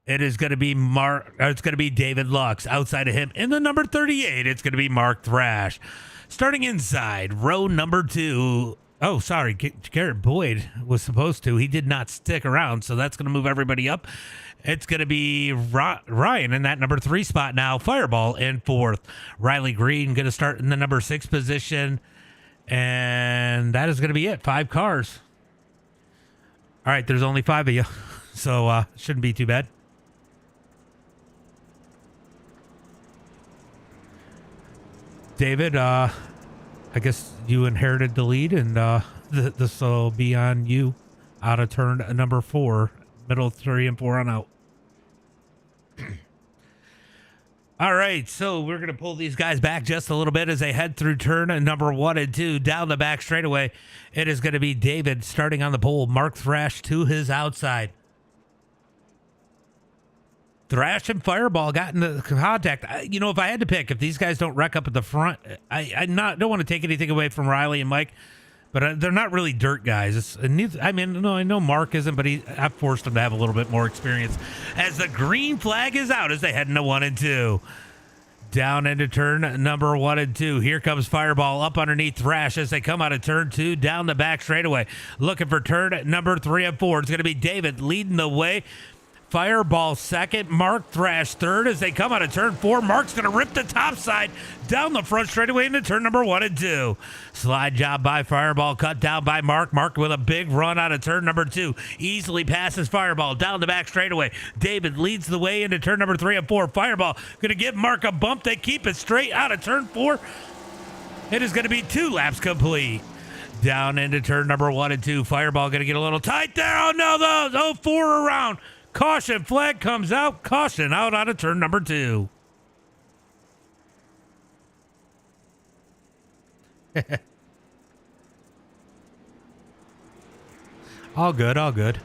it is going to be it's going to be David Lux. Outside of him in the number 38, it's going to be Mark Thrash. Starting inside row number 2. Oh, sorry, Garrett Boyd was supposed to. He did not stick around, so that's going to move everybody up. It's going to be Ryan in that number 3 spot now. Fireball in 4th. Riley Green going to start in the number 6 position. And that is going to be it. 5 cars. All right, there's only 5 of you, so shouldn't be too bad. David, I guess you inherited the lead, and this will be on you out of turn number 4, middle 3 and 4 on out. All right, so we're going to pull these guys back just a little bit as they head through turn number 1 and 2 down the back straightaway. It is going to be David starting on the pole, Mark Thrash to his outside. Thrash and Fireball got into contact. If I had to pick, if these guys don't wreck up at the front, I don't want to take anything away from Riley and Mike, but they're not really dirt guys. I know Mark isn't, but I've forced him to have a little bit more experience. As the green flag is out as they head into 1 and 2. Down into turn number 1 and 2. Here comes Fireball up underneath Thrash as they come out of turn 2 down the back straightaway. Looking for turn number 3 and 4. It's going to be David leading the way. Fireball second, Mark Thrash third as they come out of turn 4. Mark's going to rip the top side down the front straightaway into turn number 1 and 2. Slide job by Fireball, cut down by Mark. Mark with a big run out of turn number 2. Easily passes Fireball down the back straightaway. David leads the way into turn number 3 and 4. Fireball going to give Mark a bump. They keep it straight out of turn 4. It is going to be 2 laps complete. Down into turn number 1 and 2. Fireball going to get a little tight there. Oh no, 4 around. Caution flag comes out. Caution out of turn number 2. All good.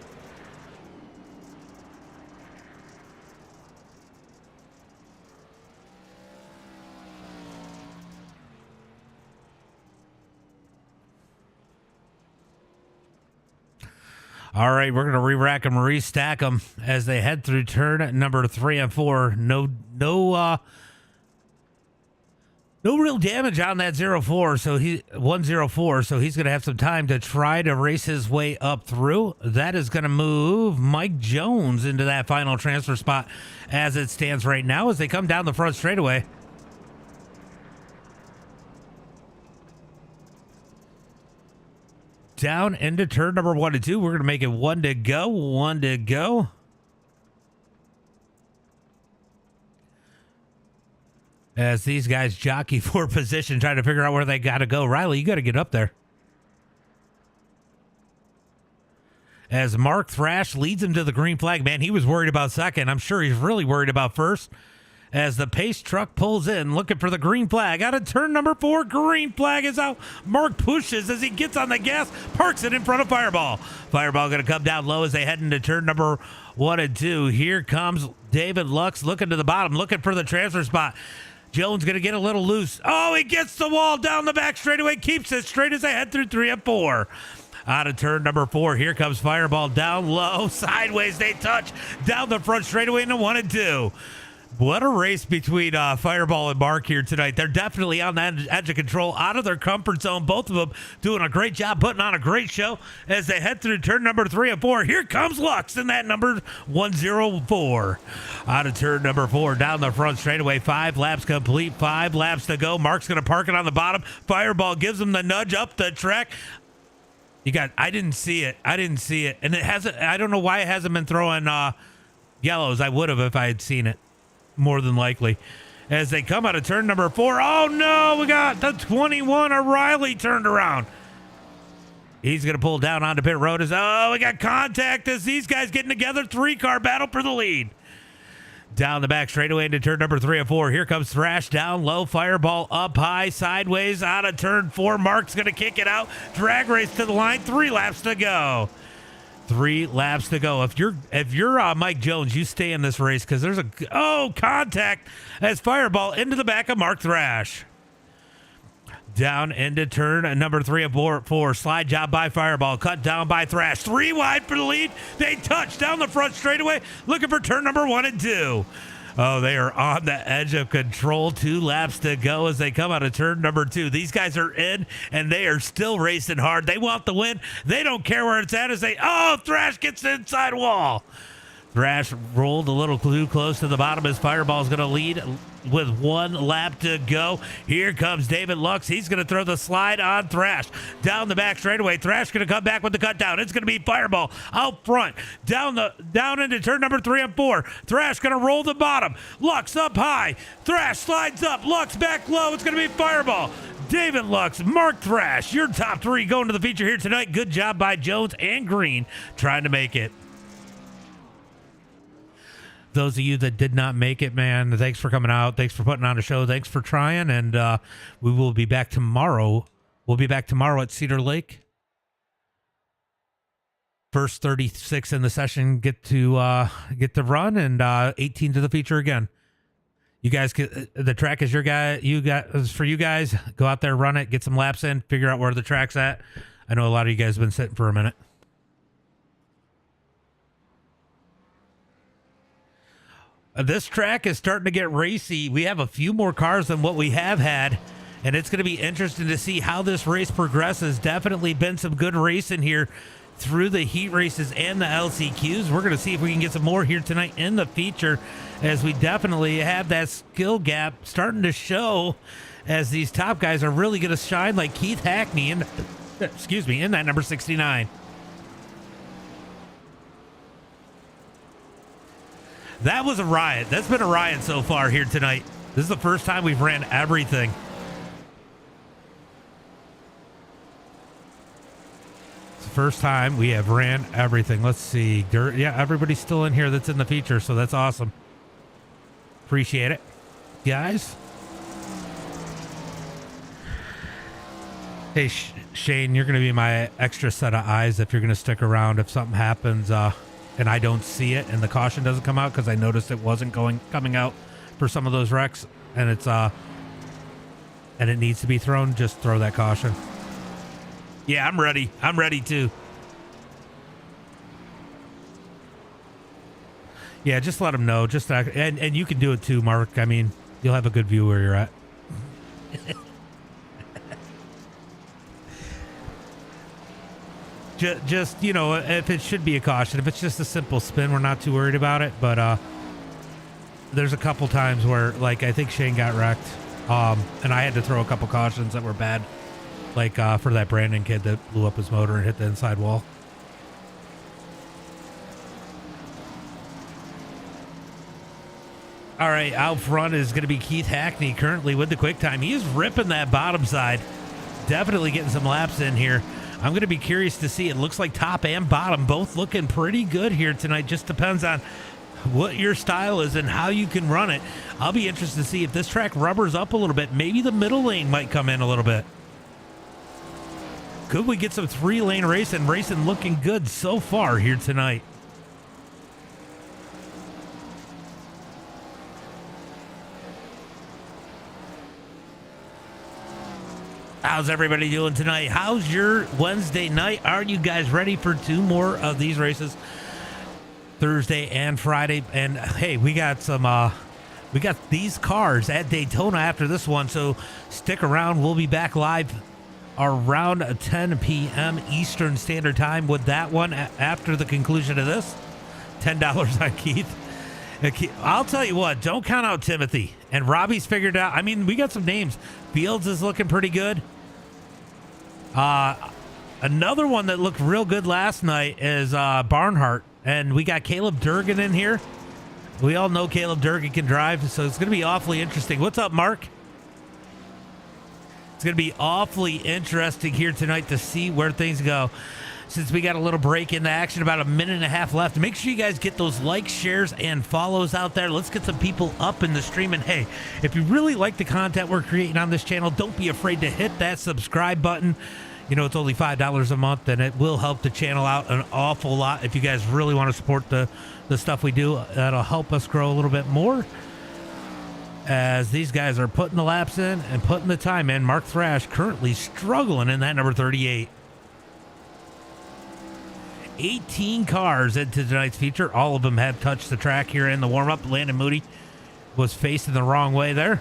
All right, we're going to re-rack them, restack them as they head through turn number 3 and 4. No real damage on that 0-4, so 1-0-4, so he's going to have some time to try to race his way up through. That is going to move Mike Jones into that final transfer spot as it stands right now as they come down the front straightaway. Down into turn number 1 and 2. We're going to make it 1 to go. As these guys jockey for position, trying to figure out where they got to go. Riley, you got to get up there. As Mark Thrash leads him to the green flag. Man, he was worried about second. I'm sure he's really worried about first. As the pace truck pulls in, looking for the green flag. Out of turn number 4, green flag is out. Mark pushes as he gets on the gas, parks it in front of Fireball. Fireball going to come down low as they head into turn number 1 and 2. Here comes David Lux looking to the bottom, looking for the transfer spot. Jones going to get a little loose. Oh, he gets the wall down the back straightaway, keeps it straight as they head through 3 and 4. Out of turn number 4, here comes Fireball down low, sideways they touch, down the front straightaway into 1 and 2. What a race between Fireball and Mark here tonight. They're definitely on that edge of control, out of their comfort zone. Both of them doing a great job, putting on a great show as they head through turn number 3 and 4. Here comes Lux in that number 104. Out of turn number 4, down the front straightaway. 5 laps complete, 5 laps to go. Mark's going to park it on the bottom. Fireball gives him the nudge up the track. I didn't see it. And it hasn't, I don't know why it hasn't been throwing yellows. I would have if I had seen it. More than likely. As they come out of turn number 4. Oh no, we got the 21 O'Reilly turned around. He's going to pull down onto pit road. We got contact as these guys getting together. 3-car battle for the lead. Down the back straightaway into turn number 3 and 4. Here comes Thrash down low. Fireball up high, sideways out of turn 4. Mark's going to kick it out. Drag race to the line. 3 laps to go. 3 laps to go. If you're Mike Jones, you stay in this race because there's contact as Fireball into the back of Mark Thrash. Down into turn number 3 and 4. Slide job by Fireball. Cut down by Thrash. 3 wide for the lead. They touch down the front straightaway. Looking for turn number 1 and 2. Oh, they are on the edge of control. 2 laps to go as they come out of turn number 2. These guys are in, and they are still racing hard. They want the win. They don't care where it's at as Thrash gets the inside wall. Thrash rolled a little too close to the bottom as Fireball's going to lead with 1 lap to go. Here comes David Lux. He's going to throw the slide on Thrash. Down the back straightaway. Thrash going to come back with the cut down. It's going to be Fireball out front. Down into turn number 3 and 4. Thrash going to roll the bottom. Lux up high. Thrash slides up. Lux back low. It's going to be Fireball. David Lux, Mark Thrash, your top 3 going to the feature here tonight. Good job by Jones and Green trying to make it. Those of you that did not make it, man, thanks for coming out. Thanks for putting on a show. Thanks for trying. And we will be back tomorrow. We'll be back tomorrow at Cedar Lake. First 36 in the session get to run, and 18 to the feature again. You guys, the track is your guy. For you guys. Go out there, run it, get some laps in, figure out where the track's at. I know a lot of you guys have been sitting for a minute. This track is starting to get racy. We have a few more cars than what we have had, and it's going to be interesting to see how this race progresses. Definitely been some good racing here through the heat races and the LCQs. We're going to see if we can get some more here tonight in the feature, as we definitely have that skill gap starting to show as these top guys are really going to shine, like Keith Hackney in that number 69. That was a riot. That's been a riot so far here tonight. This is the first time we've ran everything. It's the first time we have ran everything. Let's see. Yeah, everybody's still in here that's in the feature, so that's awesome. Appreciate it, guys. Hey, Shane, you're going to be my extra set of eyes if you're going to stick around. If something happens, and I don't see it, and the caution doesn't come out, because I noticed it wasn't coming out for some of those wrecks, and it's and it needs to be thrown, just throw that caution. Yeah, I'm ready. I'm ready too. Yeah, just let them know. Just and you can do it too, Mark. I mean, you'll have a good view where you're at. just you know, if it should be a caution, if it's just a simple spin, we're not too worried about it. But there's a couple times where, like, I think Shane got wrecked, and I had to throw a couple cautions that were bad, like for that Brandon kid that blew up his motor and hit the inside wall. All right, out front is going to be Keith Hackney currently with the quick time. He is ripping that bottom side, definitely getting some laps in here. I'm going to be curious to see. It looks like top and bottom both looking pretty good here tonight. Just depends on what your style is and how you can run it. I'll be interested to see if this track rubbers up a little bit. Maybe the middle lane might come in a little bit. Could we get some 3-lane racing? Racing looking good so far here tonight. How's everybody doing tonight? How's your Wednesday night? Are you guys ready for 2 more of these races? Thursday and Friday. And hey, we got some we got these cars at Daytona after this one, so stick around. We'll be back live around 10 p.m. Eastern Standard Time with that one after the conclusion of this. $10 on Keith. I'll tell you what, don't count out Timothy. And Robbie's figured out. I mean, we got some names. Fields is looking pretty good. Another one that looked real good last night is Barnhart. And we got Caleb Durgan in here. We all know Caleb Durgan can drive, so it's going to be awfully interesting. What's up, Mark? It's going to be awfully interesting here tonight to see where things go. Since we got a little break in the action, about a minute and a half left. Make sure you guys get those likes, shares, and follows out there. Let's get some people up in the stream. And hey, if you really like the content we're creating on this channel, don't be afraid to hit that subscribe button. You know, it's only $5 a month, and it will help the channel out an awful lot. If you guys really want to support the stuff we do, that'll help us grow a little bit more. As these guys are putting the laps in and putting the time in. Mark Thrash currently struggling in that number 38. 18 cars into tonight's feature. All of them have touched the track here in the warm-up. Landon Moody was facing the wrong way there.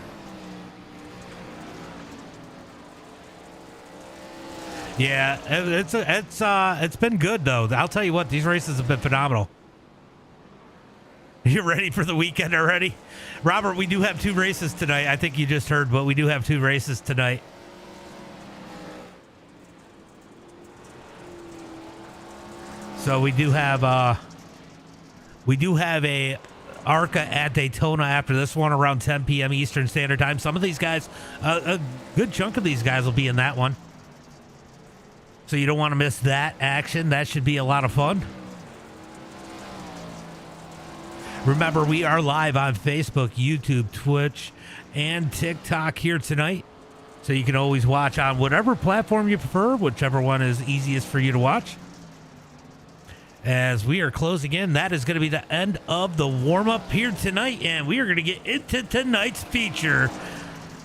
Yeah, it's been good, though. I'll tell you what, these races have been phenomenal. You ready for the weekend already? Robert, we do have 2 races tonight. I think you just heard, but we do have 2 races tonight. So we do have a ARCA at Daytona after this one around 10 p.m. Eastern Standard Time. Some of these guys, a good chunk of these guys will be in that one. So you don't want to miss that action. That should be a lot of fun. Remember, we are live on Facebook, YouTube, Twitch, and TikTok here tonight. So you can always watch on whatever platform you prefer, whichever one is easiest for you to watch. As we are closing in, that is going to be the end of the warm-up here tonight, and we are going to get into tonight's feature.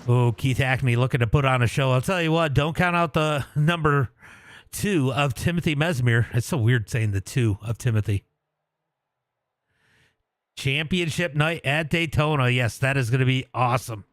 Oh, Keith Hackney looking to put on a show. I'll tell you what, don't count out the number 2 of Timothy Measamer. It's so weird saying the 2 of Timothy. Championship night at Daytona. Yes, that is going to be awesome.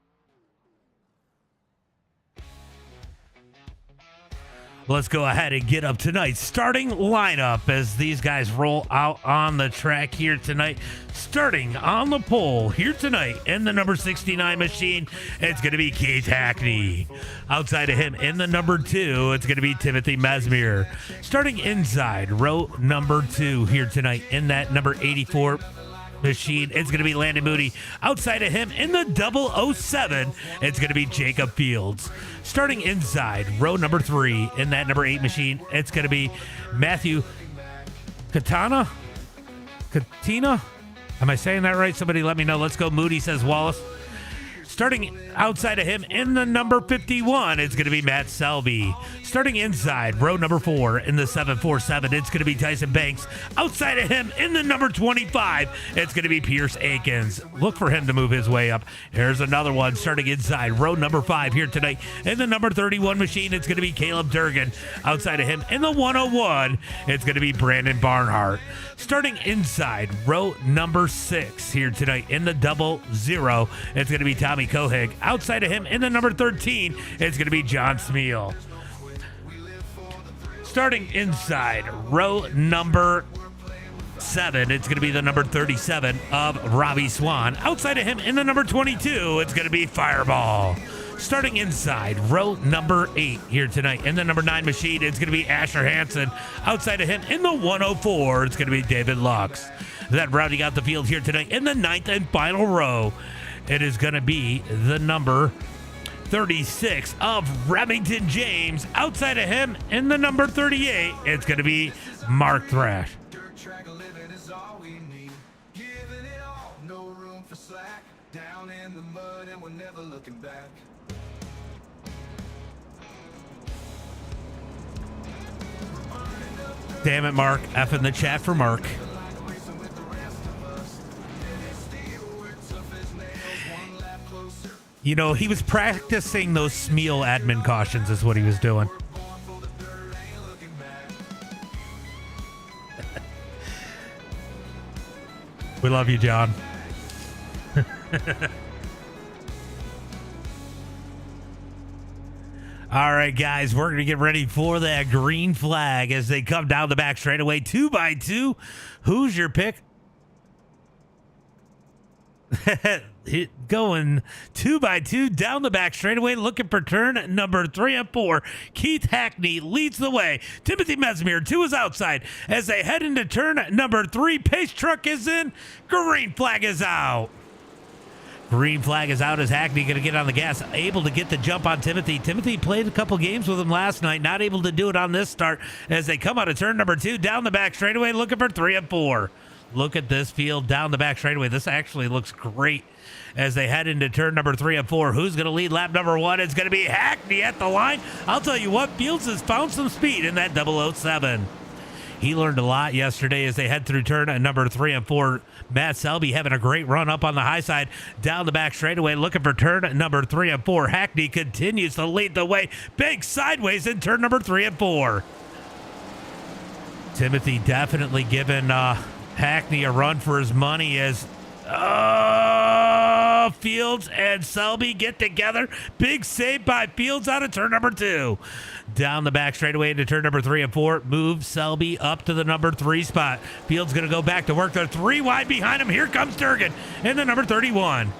Let's go ahead and get up tonight's starting lineup as these guys roll out on the track here tonight. Starting on the pole here tonight in the number 69 machine, it's going to be Keith Hackney. Outside of him in the number 2, it's going to be Timothy Measamer. Starting inside row number 2 here tonight in that number 84 machine, it's going to be Landon Moody. Outside of him in the 007, it's going to be Jacob Fields. Starting inside row number 3 in that number 8 machine, it's going to be Matthew Katina. Am I saying that right? Somebody let me know. Let's go. Moody, says Wallace. Starting outside of him in the number 51, it's going to be Matt Selby. Starting inside, row number 4 in the 747, it's going to be Tyson Banks. Outside of him in the number 25, it's going to be Pierce Akins. Look for him to move his way up. Here's another one starting inside, row number 5 here tonight. In the number 31 machine, it's going to be Caleb Durgan. Outside of him in the 101, it's going to be Brandon Barnhart. Starting inside, row number 6 here tonight in the 00, it's going to be Tommy Cohick. Outside of him in the number 13, it's going to be John Smeal. Starting inside, row number 7, it's going to be the number 37 of Robbie Swan. Outside of him in the number 22, it's going to be Fireball. Starting inside, row number 8 here tonight in the number 9 machine, it's going to be Asher Hansen. Outside of him in the 104, it's going to be David Lux. Then rounding out the field here tonight in the 9th and final row, it is going to be the number 36 of Remington James. Outside of him in the number 38, it's going to be Mark Thrash. Damn it, Mark. F in the chat for Mark. You know, he was practicing those Smeal admin cautions is what he was doing. We love you, John. All right, guys, we're going to get ready for that green flag as they come down the back straightaway 2 by 2. Who's your pick? Going 2 by 2 down the back straightaway, looking for turn number 3 and 4. Keith Hackney leads the way. Timothy Measamer to his outside as they head into turn number 3. Pace truck is in. Green flag is out. Green flag is out as Hackney going to get on the gas, able to get the jump on Timothy. Timothy played a couple games with him last night, not able to do it on this start as they come out of turn number 2 down the back straightaway, looking for 3 and 4. Look at this field down the back straightaway. This actually looks great as they head into turn number 3 and 4. Who's going to lead lap number 1? It's going to be Hackney at the line. I'll tell you what, Fields has found some speed in that 007. He learned a lot yesterday as they head through turn number 3 and 4. Matt Selby having a great run up on the high side down the back straightaway, looking for turn number 3 and 4. Hackney continues to lead the way. Big sideways in turn number 3 and 4. Timothy definitely giving Hackney a run for his money as Fields and Selby get together. Big save by Fields out of turn number 2. Down the back straightaway into turn number 3 and 4. Move Selby up to the number 3 spot. Fields going to go back to work. They're 3 wide behind him. Here comes Durgan in the number 31.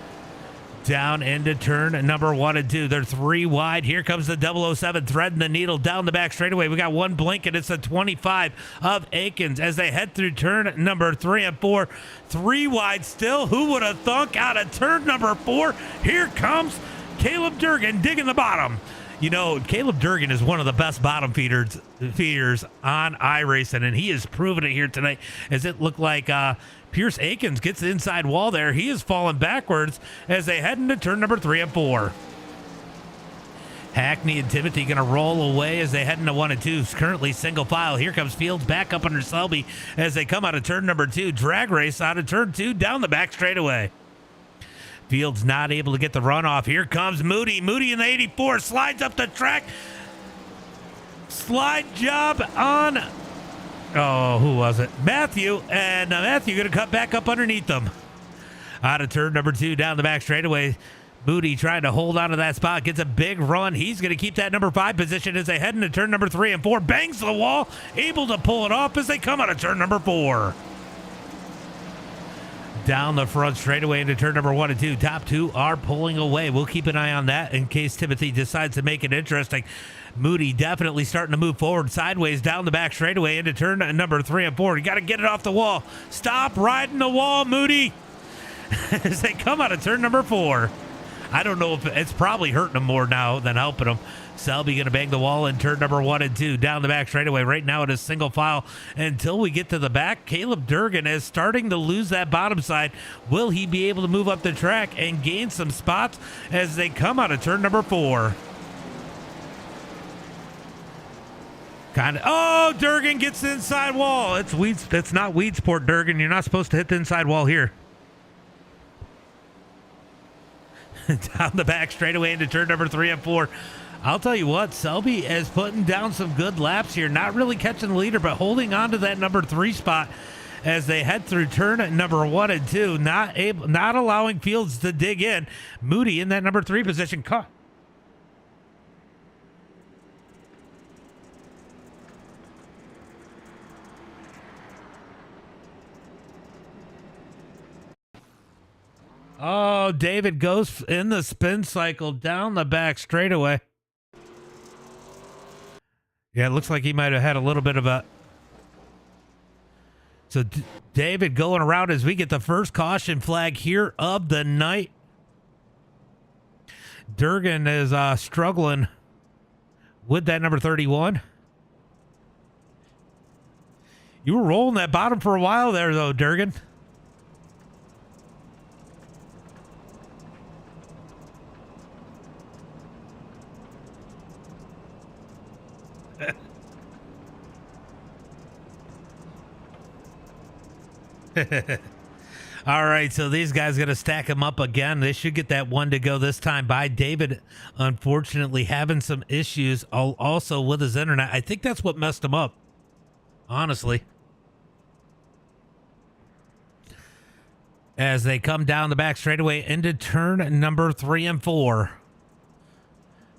Down into turn number 1 and 2. They're 3 wide. Here comes the 007 threading the needle down the back straightaway. We got one blink, and it's the 25 of Akins as they head through turn number 3 and 4. 3 wide still. Who would have thunk out of turn number 4? Here comes Caleb Durgan digging the bottom. You know, Caleb Durgan is one of the best bottom feeders on iRacing, and he has proven it here tonight as it looked like Pierce Akins gets the inside wall there. He is falling backwards as they head into turn number 3 and 4. Hackney and Timothy going to roll away as they head into 1 and 2. Currently single file. Here comes Fields back up under Selby as they come out of turn number 2. Drag race out of turn 2 down the back straightaway. Fields not able to get the run off. Here comes Moody. Moody in the 84 slides up the track. Slide job on, who was it? Matthew. And Matthew going to cut back up underneath them. Out of turn number 2 down the back straightaway. Moody trying to hold on to that spot. Gets a big run. He's going to keep that number 5 position as they head into turn number 3 and 4. Bangs the wall. Able to pull it off as they come out of turn number 4. Down the front straightaway into turn number 1 and 2. Top 2 are pulling away. We'll keep an eye on that in case Timothy decides to make it interesting. Moody definitely starting to move forward sideways down the back straightaway into turn number 3 and 4. You got to get it off the wall. Stop riding the wall, Moody. As they come out of turn number 4. I don't know if it's probably hurting him more now than helping him. Selby going to bang the wall in turn number 1 and 2. Down the back straightaway. Right now it is single file until we get to the back. Caleb Durgan is starting to lose that bottom side. Will he be able to move up the track and gain some spots as they come out of turn number 4? Oh, Durgan gets the inside wall. It's Weeds. That's not Weedsport, Durgan. You're not supposed to hit the inside wall here. Down the back straightaway into turn number 3 and 4. I'll tell you what, Selby is putting down some good laps here. Not really catching the leader, but holding on to that number 3 spot as they head through turn number 1 and 2. Not allowing Fields to dig in. Moody in that number 3 position. Oh, David goes in the spin cycle down the back straightaway. Yeah, it looks like he might have had a little bit of a... So David going around as we get the first caution flag here of the night. Durgan is struggling with that number 31. You were rolling that bottom for a while there, though, Durgan. All right, so these guys going to stack them up again. They should get that one to go this time by David. Unfortunately, having some issues also with his internet. I think that's what messed him up, honestly. As they come down the back straightaway into turn number 3 and 4.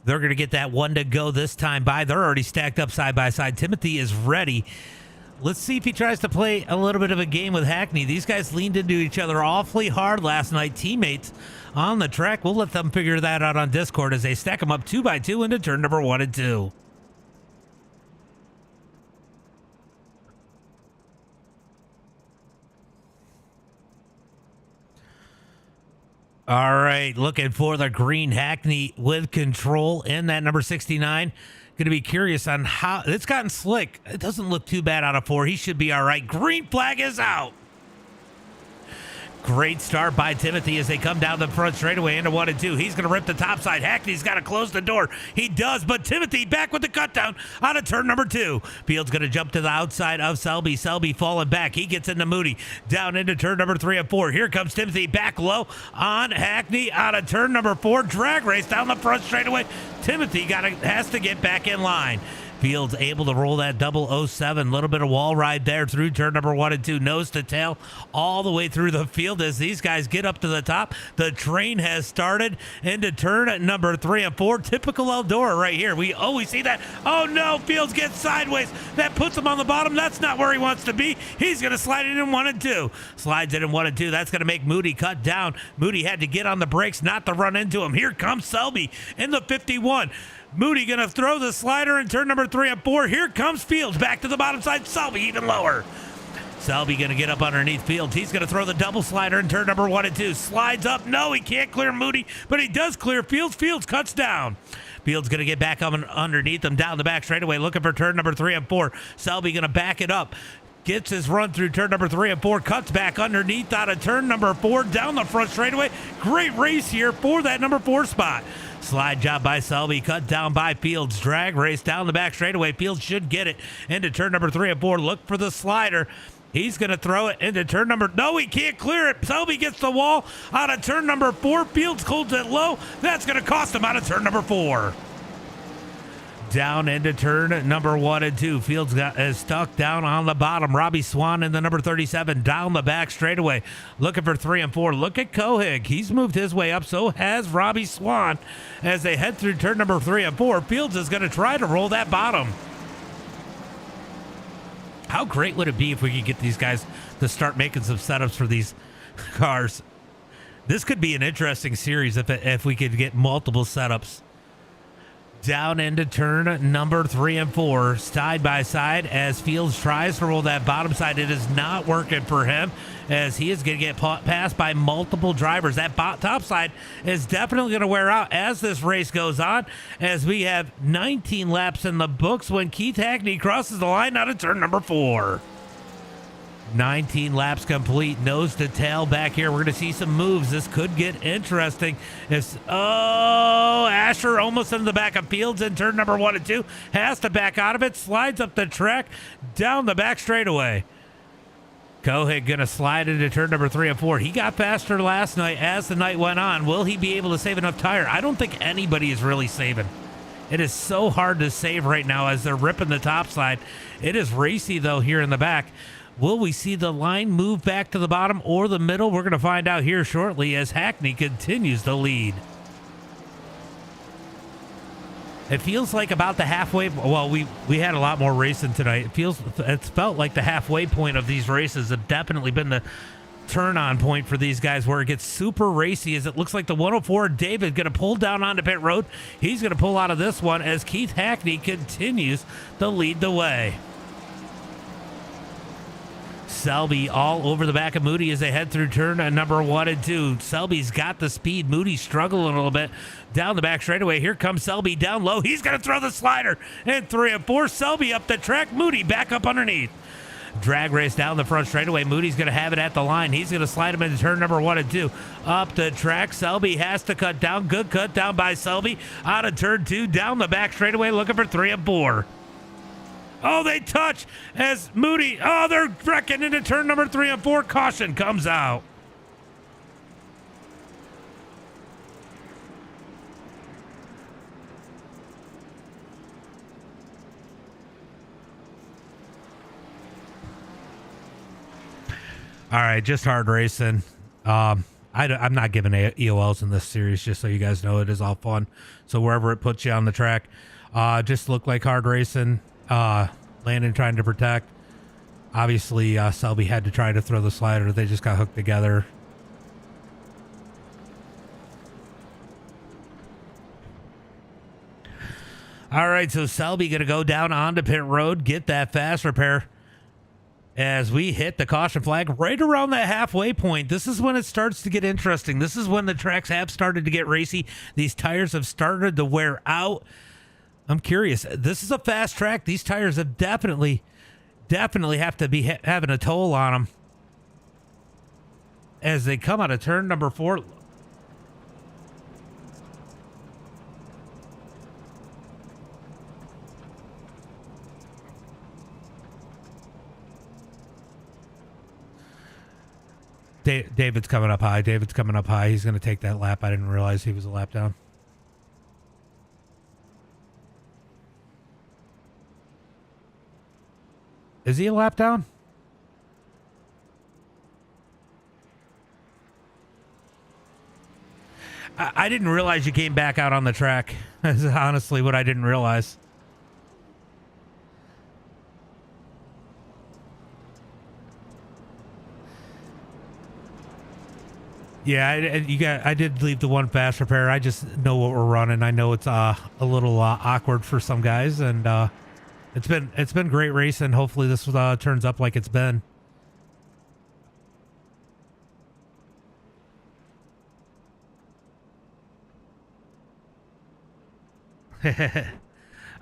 They're going to get that one to go this time by. They're already stacked up side by side. Timothy is ready. Let's see if he tries to play a little bit of a game with Hackney. These guys leaned into each other awfully hard last night. Teammates on the track. We'll let them figure that out on Discord as they stack them up 2 by 2 into turn number 1 and 2. All right, looking for the green. Hackney with control in that number 69. Going to be curious on how it's gotten slick. It doesn't look too bad out of 4. He should be all right. Green flag is out. Great start by Timothy as they come down the front straightaway into 1 and 2. He's going to rip the top side. Hackney's got to close the door. He does, but Timothy back with the cut down out of turn number 2. Fields going to jump to the outside of Selby. Selby falling back. He gets into Moody. Down into turn number 3 and 4. Here comes Timothy back low on Hackney out of turn number 4. Drag race down the front straightaway. Timothy has to get back in line. Fields able to roll that 007. Little bit of wall ride there through turn number 1 and 2. Nose to tail all the way through the field as these guys get up to the top. The train has started into turn number 3 and 4. Typical Eldora right here. We always see that. Oh no, Fields gets sideways. That puts him on the bottom. That's not where he wants to be. He's going to slide it in 1 and 2. Slides it in 1 and 2. That's going to make Moody cut down. Moody had to get on the brakes not to run into him. Here comes Selby in the 51. Moody going to throw the slider in turn number 3 and 4. Here comes Fields back to the bottom side. Selby even lower. Selby going to get up underneath Fields. He's going to throw the double slider in turn number 1 and 2. Slides up. No, he can't clear Moody, but he does clear Fields. Fields cuts down. Fields going to get back up underneath him down the back straightaway looking for turn number 3 and 4. Selby going to back it up. Gets his run through turn number 3 and 4. Cuts back underneath out of turn number 4 down the front straightaway. Great race here for that number 4 spot. Slide job by Selby, cut down by Fields. Drag race down the back straightaway. Fields should get it into turn number 3 and 4. Look for the slider. He's going to throw it into turn number... No, he can't clear it. Selby gets the wall out of turn number 4. Fields holds it low. That's going to cost him out of turn number 4. Down into turn number 1 and 2. Fields is stuck down on the bottom. Robbie Swan in the number 37 down the back straightaway. Looking for 3 and 4. Look at Cohick. He's moved his way up. So has Robbie Swan as they head through turn number 3 and 4. Fields is going to try to roll that bottom. How great would it be if we could get these guys to start making some setups for these cars? This could be an interesting series if we could get multiple setups. down into turn number 3 and 4, side by side as Fields tries to roll that bottom side. It is not working for him as he is going to get passed by multiple drivers. That top side is definitely going to wear out as this race goes on, as we have 19 laps in the books when Keith Hackney crosses the line out of turn number 4. 19 laps complete, nose to tail back here. We're going to see some moves. This could get interesting. Asher almost into the back of Fields in turn number 1 and 2. Has to back out of it, slides up the track, down the back straightaway. Cohick going to slide into turn number 3 and 4. He got faster last night as the night went on. Will he be able to save enough tire? I don't think anybody is really saving. It is so hard to save right now as they're ripping the top side. It is racy, though, here in the back. Will we see the line move back to the bottom or the middle? We're going to find out here shortly as Hackney continues to lead. It feels like about the halfway. Well, we had a lot more racing tonight. It's felt like the halfway point of these races have definitely been the turn-on point for these guys, where it gets super racy. As it looks like the 104 David going to pull down onto pit road. He's going to pull out of this one as Keith Hackney continues to lead the way. Selby all over the back of Moody as they head through turn number 1 and 2. Selby's got the speed. Moody's struggling a little bit down the back straightaway. Here comes Selby down low. He's going to throw the slider in 3 and 4. Selby up the track. Moody back up underneath. Drag race down the front straightaway. Moody's going to have it at the line. He's going to slide him into turn number 1 and 2. Up the track. Selby has to cut down. Good cut down by Selby. Out of turn 2. Down the back straightaway looking for 3 and 4. Oh, they touch as Moody. Oh, they're wrecking into turn number 3 and 4. Caution comes out. All right, just hard racing. I'm not giving EOLs in this series, just so you guys know. It is all fun. So wherever it puts you on the track, just look like hard racing. Landon trying to protect. Obviously, Selby had to try to throw the slider. They just got hooked together. All right, so Selby going to go down onto pit road, get that fast repair. As we hit the caution flag right around that halfway point. This is when it starts to get interesting. This is when the tracks have started to get racy. These tires have started to wear out. I'm curious. This is a fast track. These tires have definitely have to be having a toll on them as they come out of turn number 4. David's coming up high. He's going to take that lap. I didn't realize he was a lap down. Is he a lap down? I didn't realize you came back out on the track. That's honestly what I didn't realize. Yeah, I did leave the one fast repair. I just know what we're running. I know it's a little awkward for some guys, and it's been great racing. Hopefully this turns up like it's been.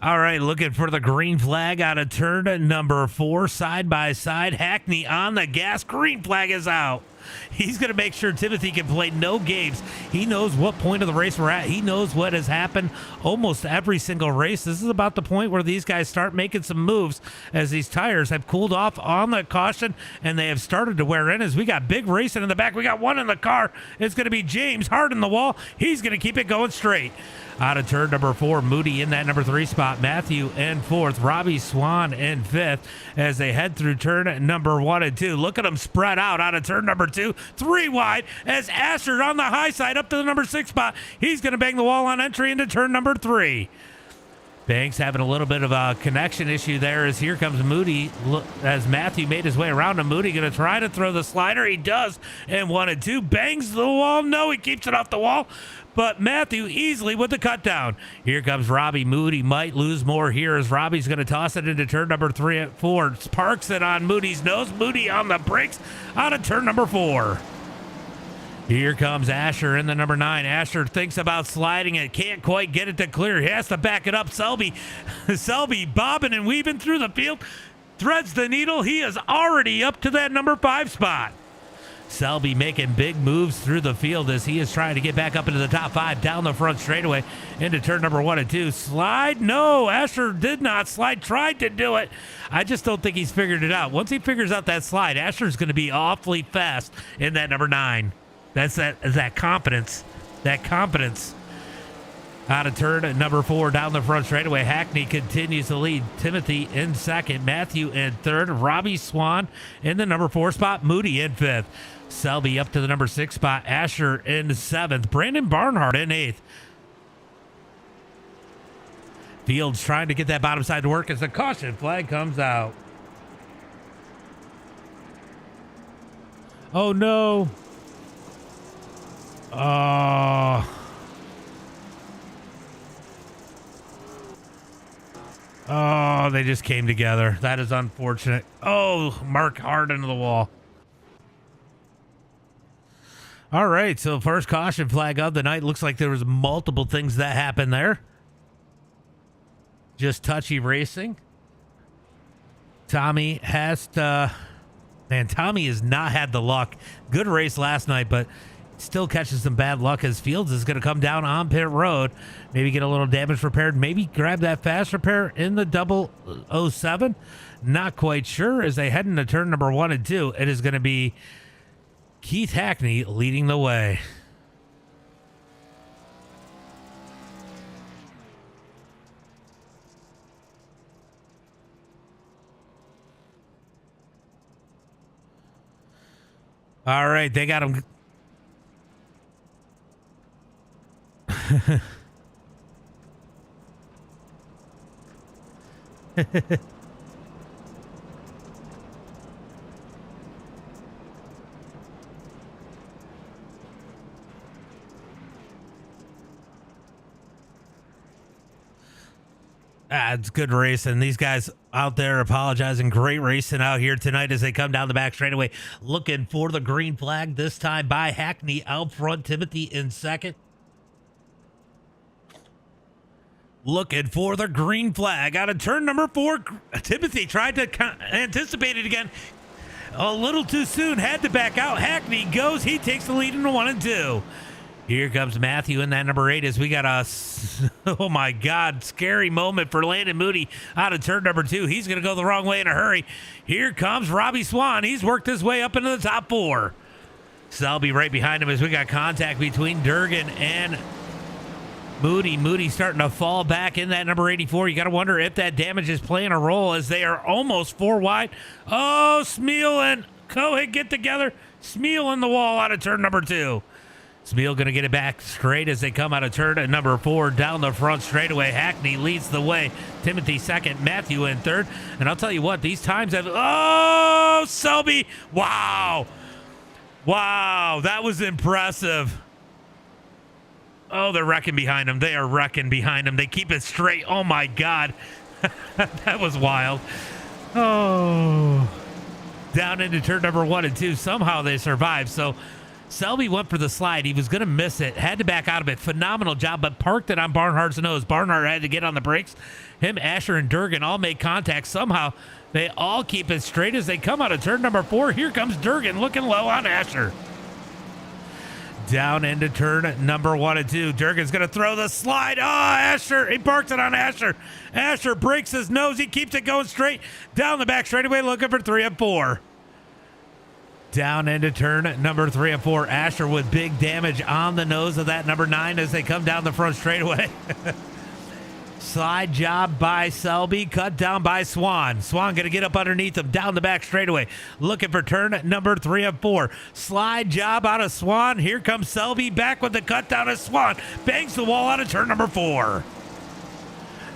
All right, looking for the green flag out of turn number 4, side by side. Hackney on the gas. Green flag is out. He's going to make sure Timothy can play no games. He knows what point of the race we're at. He knows what has happened almost every single race. This is about the point where these guys start making some moves as these tires have cooled off on the caution and they have started to wear in. As we got big racing in the back. We got one in the car. It's going to be James hard in the wall. He's going to keep it going straight. Out of turn number 4, Moody in that number 3 spot. Matthew in 4th. Robbie Swan in 5th as they head through turn number 1 and 2. Look at them spread out of turn number 2. 3 wide as Asher on the high side up to the number 6 spot. He's going to bang the wall on entry into turn number 3. Banks having a little bit of a connection issue there as here comes Moody. Look, as Matthew made his way around to Moody, going to try to throw the slider. He does, and 1 and 2. Bangs the wall. No, he keeps it off the wall. But Matthew easily with the cut down. Here comes Robbie. Moody might lose more here as Robbie's going to toss it into turn number 3 at 4. Parks it on Moody's nose. Moody on the brakes out of turn number 4. Here comes Asher in the number 9. Asher thinks about sliding it. Can't quite get it to clear. He has to back it up. Selby bobbing and weaving through the field. Threads the needle. He is already up to that number 5 spot. Selby making big moves through the field as he is trying to get back up into the top 5 down the front straightaway into turn number 1 and 2. Slide? No, Asher did not slide. Tried to do it. I just don't think he's figured it out. Once he figures out that slide, Asher's going to be awfully fast in that number 9. That's that confidence. That confidence. Out of turn at number 4 down the front straightaway. Hackney continues to lead. Timothy in second. Matthew in third. Robbie Swan in the number 4 spot. Moody in 5th. Selby up to the number 6 spot. Asher in 7th. Brandon Barnhart in 8th. Fields trying to get that bottom side to work as the caution flag comes out. Oh no. Oh, they just came together. That is unfortunate. Oh, Mark hard into the wall. All right, so first caution flag of the night. Looks like there was multiple things that happened there. Just touchy racing. Tommy has to... Man, Tommy has not had the luck. Good race last night, but still catches some bad luck as Fields is going to come down on pit road. Maybe get a little damage repaired. Maybe grab that fast repair in the 007. Not quite sure as they head into turn number 1 and 2. It is going to be Keith Hackney leading the way. All right, they got him. It's good racing. These guys out there apologizing. Great racing out here tonight as they come down the back straightaway. Looking for the green flag this time by Hackney out front. Timothy in second. Looking for the green flag out of turn number 4. Timothy tried to anticipate it again. A little too soon. Had to back out. Hackney goes. He takes the lead in the 1 and 2. Here comes Matthew in that number 8 as we got a, oh my God, scary moment for Landon Moody out of turn number 2. He's going to go the wrong way in a hurry. Here comes Robbie Swan. He's worked his way up into the top 4. Selby right behind him as we got contact between Durgan and Moody. Moody starting to fall back in that number 84. You got to wonder if that damage is playing a role as they are almost 4 wide. Oh, Smeal and Cohick get together. Smeal in the wall out of turn number 2. Smeal going to get it back straight as they come out of turn at number 4 down the front straightaway. Hackney leads the way. Timothy second. Matthew in third. And I'll tell you what, these times have... Oh, Selby. Wow. Wow, that was impressive. Oh, they're wrecking behind him. They are wrecking behind him. They keep it straight. Oh, my God. That was wild. Oh. Down into turn number 1 and 2. Somehow they survived. So Selby went for the slide. He was going to miss it. Had to back out of it. Phenomenal job, but parked it on Barnhart's nose. Barnhart had to get on the brakes. Him, Asher, and Durgan all made contact. Somehow they all keep it straight as they come out of turn number 4. Here comes Durgan looking low on Asher. Down into turn number 1 and 2. Durgan's going to throw the slide. Oh, Asher. He parks it on Asher. Asher breaks his nose. He keeps it going straight down the back straightaway looking for 3 and 4. Down into turn number 3 and 4. Asher with big damage on the nose of that number 9 as they come down the front straightaway. Slide job by Selby, cut down by Swan. Swan going to get up underneath him down the back straightaway. Looking for turn number 3 and 4. Slide job out of Swan. Here comes Selby back with the cut down of Swan. Bangs the wall out of turn number 4.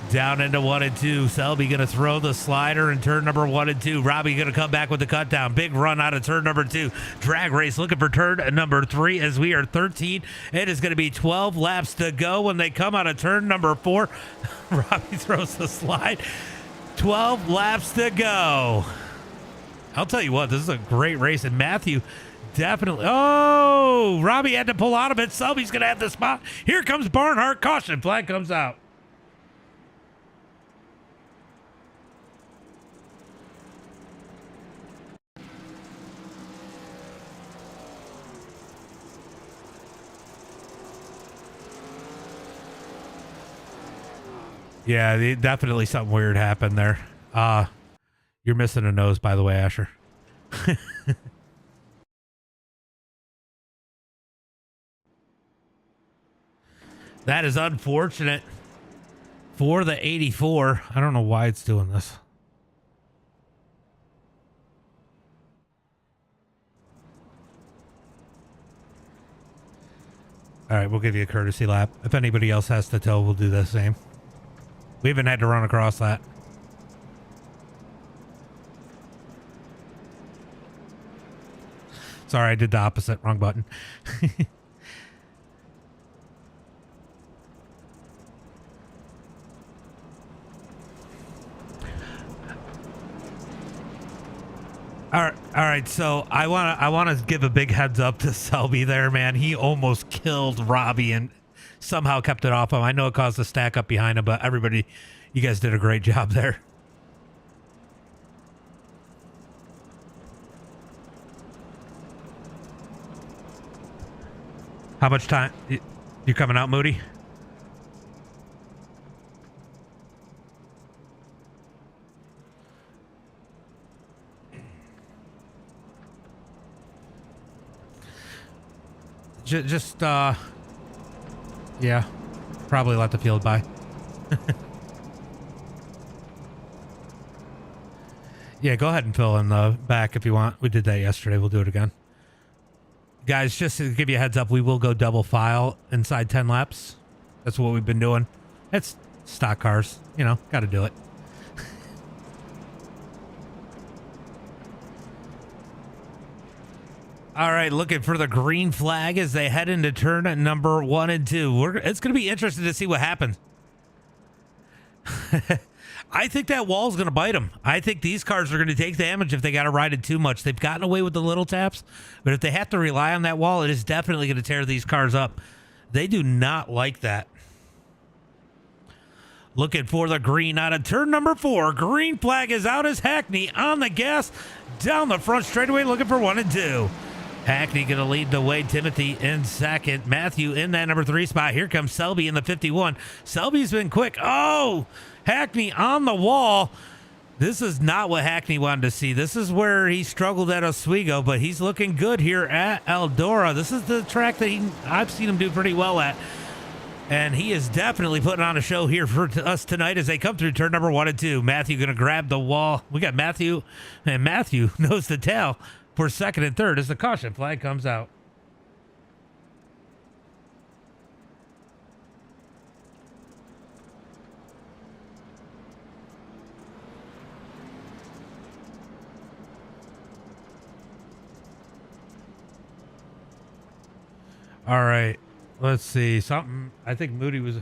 Down into 1 and 2. Selby going to throw the slider in turn number 1 and 2. Robbie going to come back with the cut down. Big run out of turn number 2. Drag race looking for turn number 3 as we are 13. It is going to be 12 laps to go when they come out of turn number 4. Robbie throws the slide. 12 laps to go. I'll tell you what, this is a great race. And Matthew definitely. Oh, Robbie had to pull out of it. Selby's going to have the spot. Here comes Barnhart. Caution. Flag comes out. Yeah, definitely something weird happened there. You're missing a nose, by the way, Asher. That is unfortunate for the 84. I don't know why it's doing this. All right, we'll give you a courtesy lap. If anybody else has to tow, we'll do the same. We haven't had to run across that. Sorry, I did the opposite. Wrong button. All right. So I want to give a big heads up to Selby there, man. He almost killed Robbie and somehow kept it off him. I know it caused a stack up behind him, but everybody, you guys did a great job there. How much time? You coming out, Moody? Just yeah, probably let the field by. Yeah, go ahead and fill in the back if you want. We did that yesterday. We'll do it again. Guys, just to give you a heads up, we will go double file inside 10 laps. That's what we've been doing. It's stock cars. You know, got to do it. All right, looking for the green flag as they head into turn number 1 and 2. It's going to be interesting to see what happens. I think that wall's going to bite them. I think these cars are going to take damage if they got to ride it too much. They've gotten away with the little taps, but if they have to rely on that wall, it is definitely going to tear these cars up. They do not like that. Looking for the green out of turn number 4. Green flag is out as Hackney on the gas down the front straightaway looking for 1 and 2. Hackney going to lead the way. Timothy in second. Matthew in that number 3 spot. Here comes Selby in the 51. Selby's been quick. Oh, Hackney on the wall. This is not what Hackney wanted to see. This is where he struggled at Oswego, but he's looking good here at Eldora. This is the track that I've seen him do pretty well at. And he is definitely putting on a show here for us tonight as they come through turn number 1 and 2. Matthew going to grab the wall. We got Matthew, and Matthew knows the tail for second and third as the caution flag comes out. All right, let's see. Something, I think Moody was...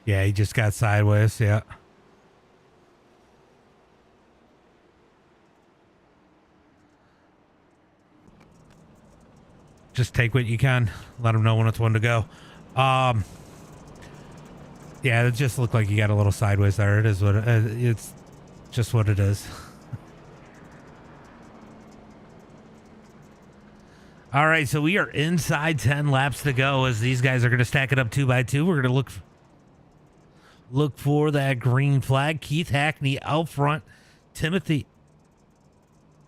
Yeah, he just got sideways, yeah. Just take what you can. Let him know when it's one to go. Yeah, it just looked like you got a little sideways there. It is what it's just what it is. All right, so we are inside 10 laps to go as these guys are going to stack it up 2 by 2. We're going to look for that green flag. Keith Hackney out front. Timothy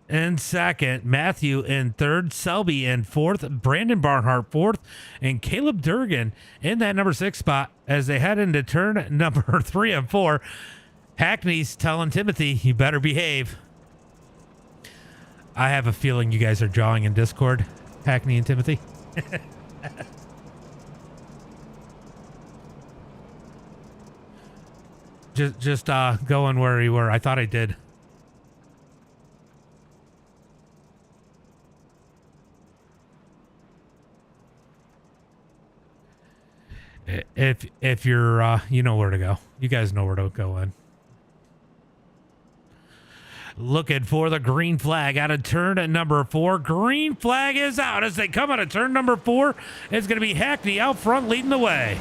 in second. Matthew in third. Selby in fourth. Brandon Barnhart fourth. And Caleb Durgan in that number 6 spot as they head into turn number 3 and 4. Hackney's telling Timothy, you better behave. I have a feeling you guys are jawing in Discord, Hackney and Timothy. just going where you were. I thought I did. If you're you know where to go. You guys know where to go in. Looking for the green flag out of turn at number 4. Green flag is out as they come out of turn number 4. It's going to be Hackney out front leading the way.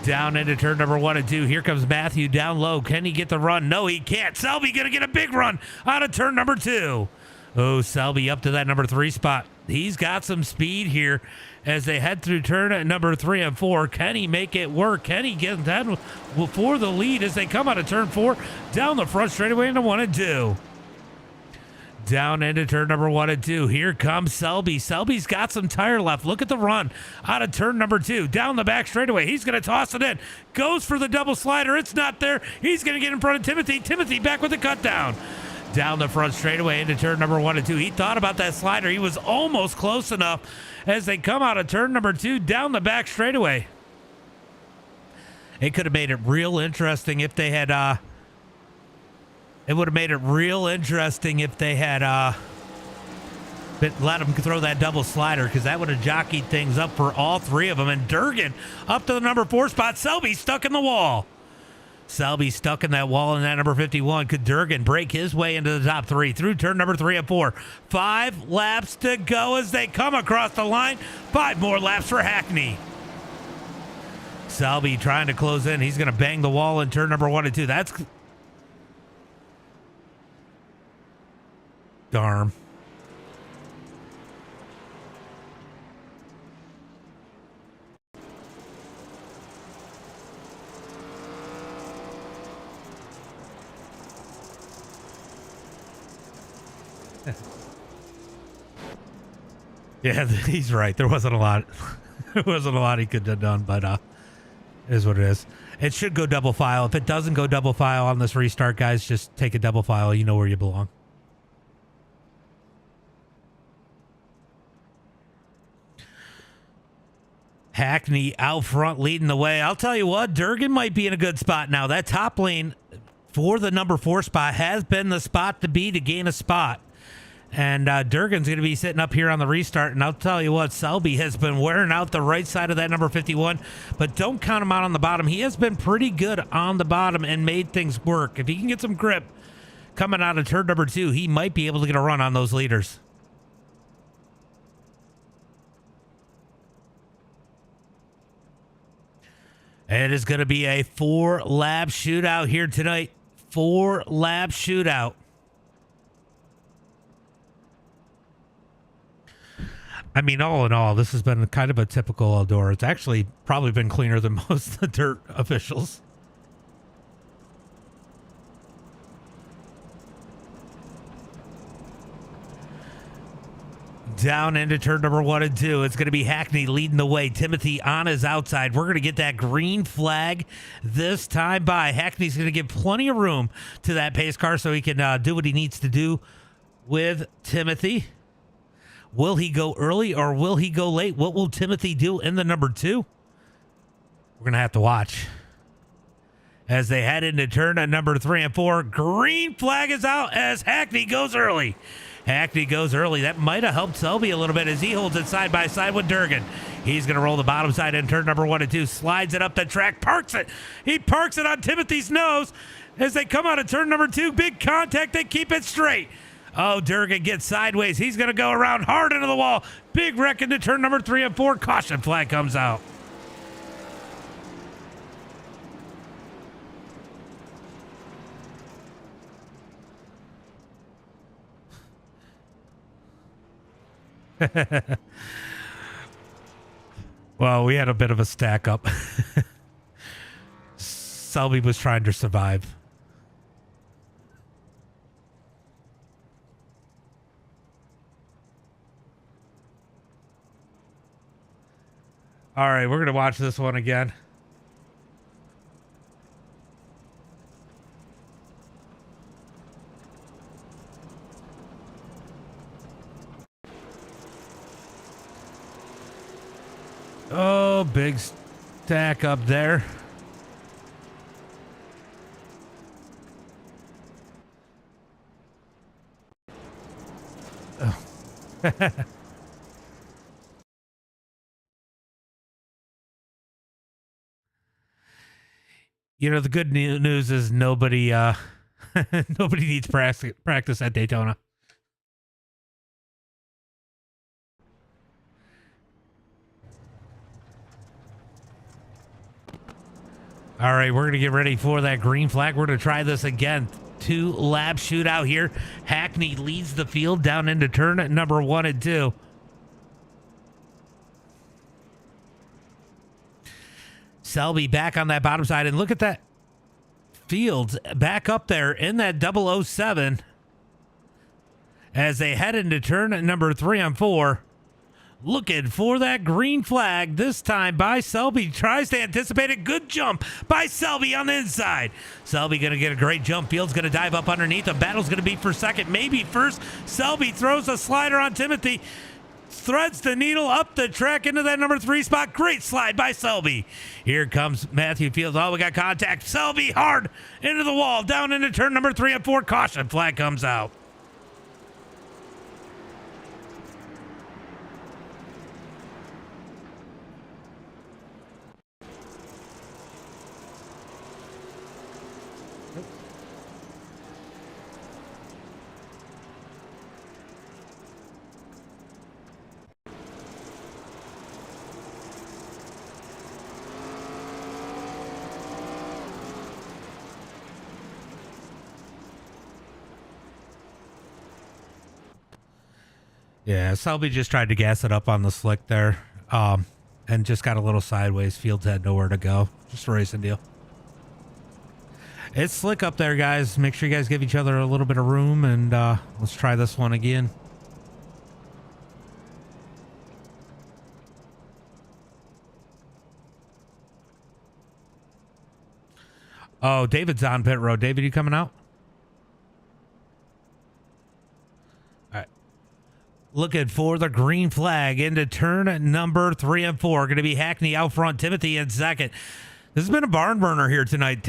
Down into turn number 1 and 2. Here comes Matthew down low. Can he get the run? No, he can't. Selby going to get a big run out of turn number 2. Oh, Selby up to that number 3 spot. He's got some speed here as they head through turn at number 3 and 4. Can he make it work? Can he get that for the lead as they come out of turn 4 down the front straightaway into 1 and 2? Down into turn number 1 and 2. Here comes Selby. Selby's got some tire left. Look at the run out of turn number 2. Down the back straightaway. He's going to toss it in. Goes for the double slider. It's not there. He's going to get in front of Timothy. Timothy back with the cut down. Down the front straightaway into turn number 1 and 2. He thought about that slider. He was almost close enough as they come out of turn number 2 down the back straightaway. It could have made it real interesting if they had it would have made it real interesting if they had let him throw that double slider, because that would have jockeyed things up for all 3 of them. And Durgan up to the number 4 spot. Selby stuck in the wall. Selby stuck in that wall in that number 51. Could Durgan break his way into the top 3 through turn number 3 and 4? 5 laps to go as they come across the line. 5 more laps for Hackney. Selby trying to close in. He's going to bang the wall in turn number 1 and 2. That's darn. Yeah, he's right. There wasn't a lot. There wasn't a lot he could have done, but it is what it is. It should go double file. If it doesn't go double file on this restart, guys, just take a double file. You know where you belong. Hackney out front leading the way. I'll tell you what, Durgan might be in a good spot now. That top lane for the number 4 spot has been the spot to be to gain a spot. And Durgan's going to be sitting up here on the restart. And I'll tell you what, Selby has been wearing out the right side of that number 51. But don't count him out on the bottom. He has been pretty good on the bottom and made things work. If he can get some grip coming out of turn number 2, he might be able to get a run on those leaders. It is going to be a 4-lap shootout here tonight. 4-lap shootout. I mean, all in all, this has been kind of a typical Eldora. It's actually probably been cleaner than most of the dirt officials. Down into turn number 1 and 2. It's going to be Hackney leading the way. Timothy on his outside. We're going to get that green flag this time by. Hackney's going to give plenty of room to that pace car so he can do what he needs to do with Timothy. Will he go early or will he go late? What will Timothy do in the number 2? We're going to have to watch. As they head into turn at number 3 and 4, green flag is out as Hackney goes early. Hackney goes early. That might have helped Selby a little bit as he holds it side by side with Durgan. He's going to roll the bottom side in turn number 1 and 2. Slides it up the track. Parks it. He parks it on Timothy's nose as they come out of turn number 2. Big contact. They keep it straight. Oh, Durgan gets sideways. He's going to go around hard into the wall. Big wreck into turn number 3 and 4. Caution flag comes out. Well, we had a bit of a stack up. Selby was trying to survive. All right, we're going to watch this one again. go. Big stack up there. Oh. You know, the good news is nobody nobody needs practice at Daytona. All right, we're going to get ready for that green flag. We're going to try this again. 2-lap shootout here. Hackney leads the field down into turn at number 1 and 2. Selby back on that bottom side, and look at that. Fields back up there in that 007 as they head into turn at number 3 and 4. Looking for that green flag this time by Selby. Tries to anticipate a good jump by Selby on the inside. Selby going to get a great jump. Fields going to dive up underneath. The battle's going to be for second, maybe first. Selby throws a slider on Timothy. Threads the needle up the track into that number 3 spot. Great slide by Selby. Here comes Matthew Fields. Oh, we got contact. Selby hard into the wall. Down into turn number 3 and 4. Caution flag comes out. Yeah, Selby just tried to gas it up on the slick there, and just got a little sideways. Fields had nowhere to go. Just a racing deal. It's slick up there, guys. Make sure you guys give each other a little bit of room, and let's try this one again. Oh, David's on pit road. David, you coming out? Looking for the green flag into turn number 3 and 4. Going to be Hackney out front. Timothy in second. This has been a barn burner here tonight.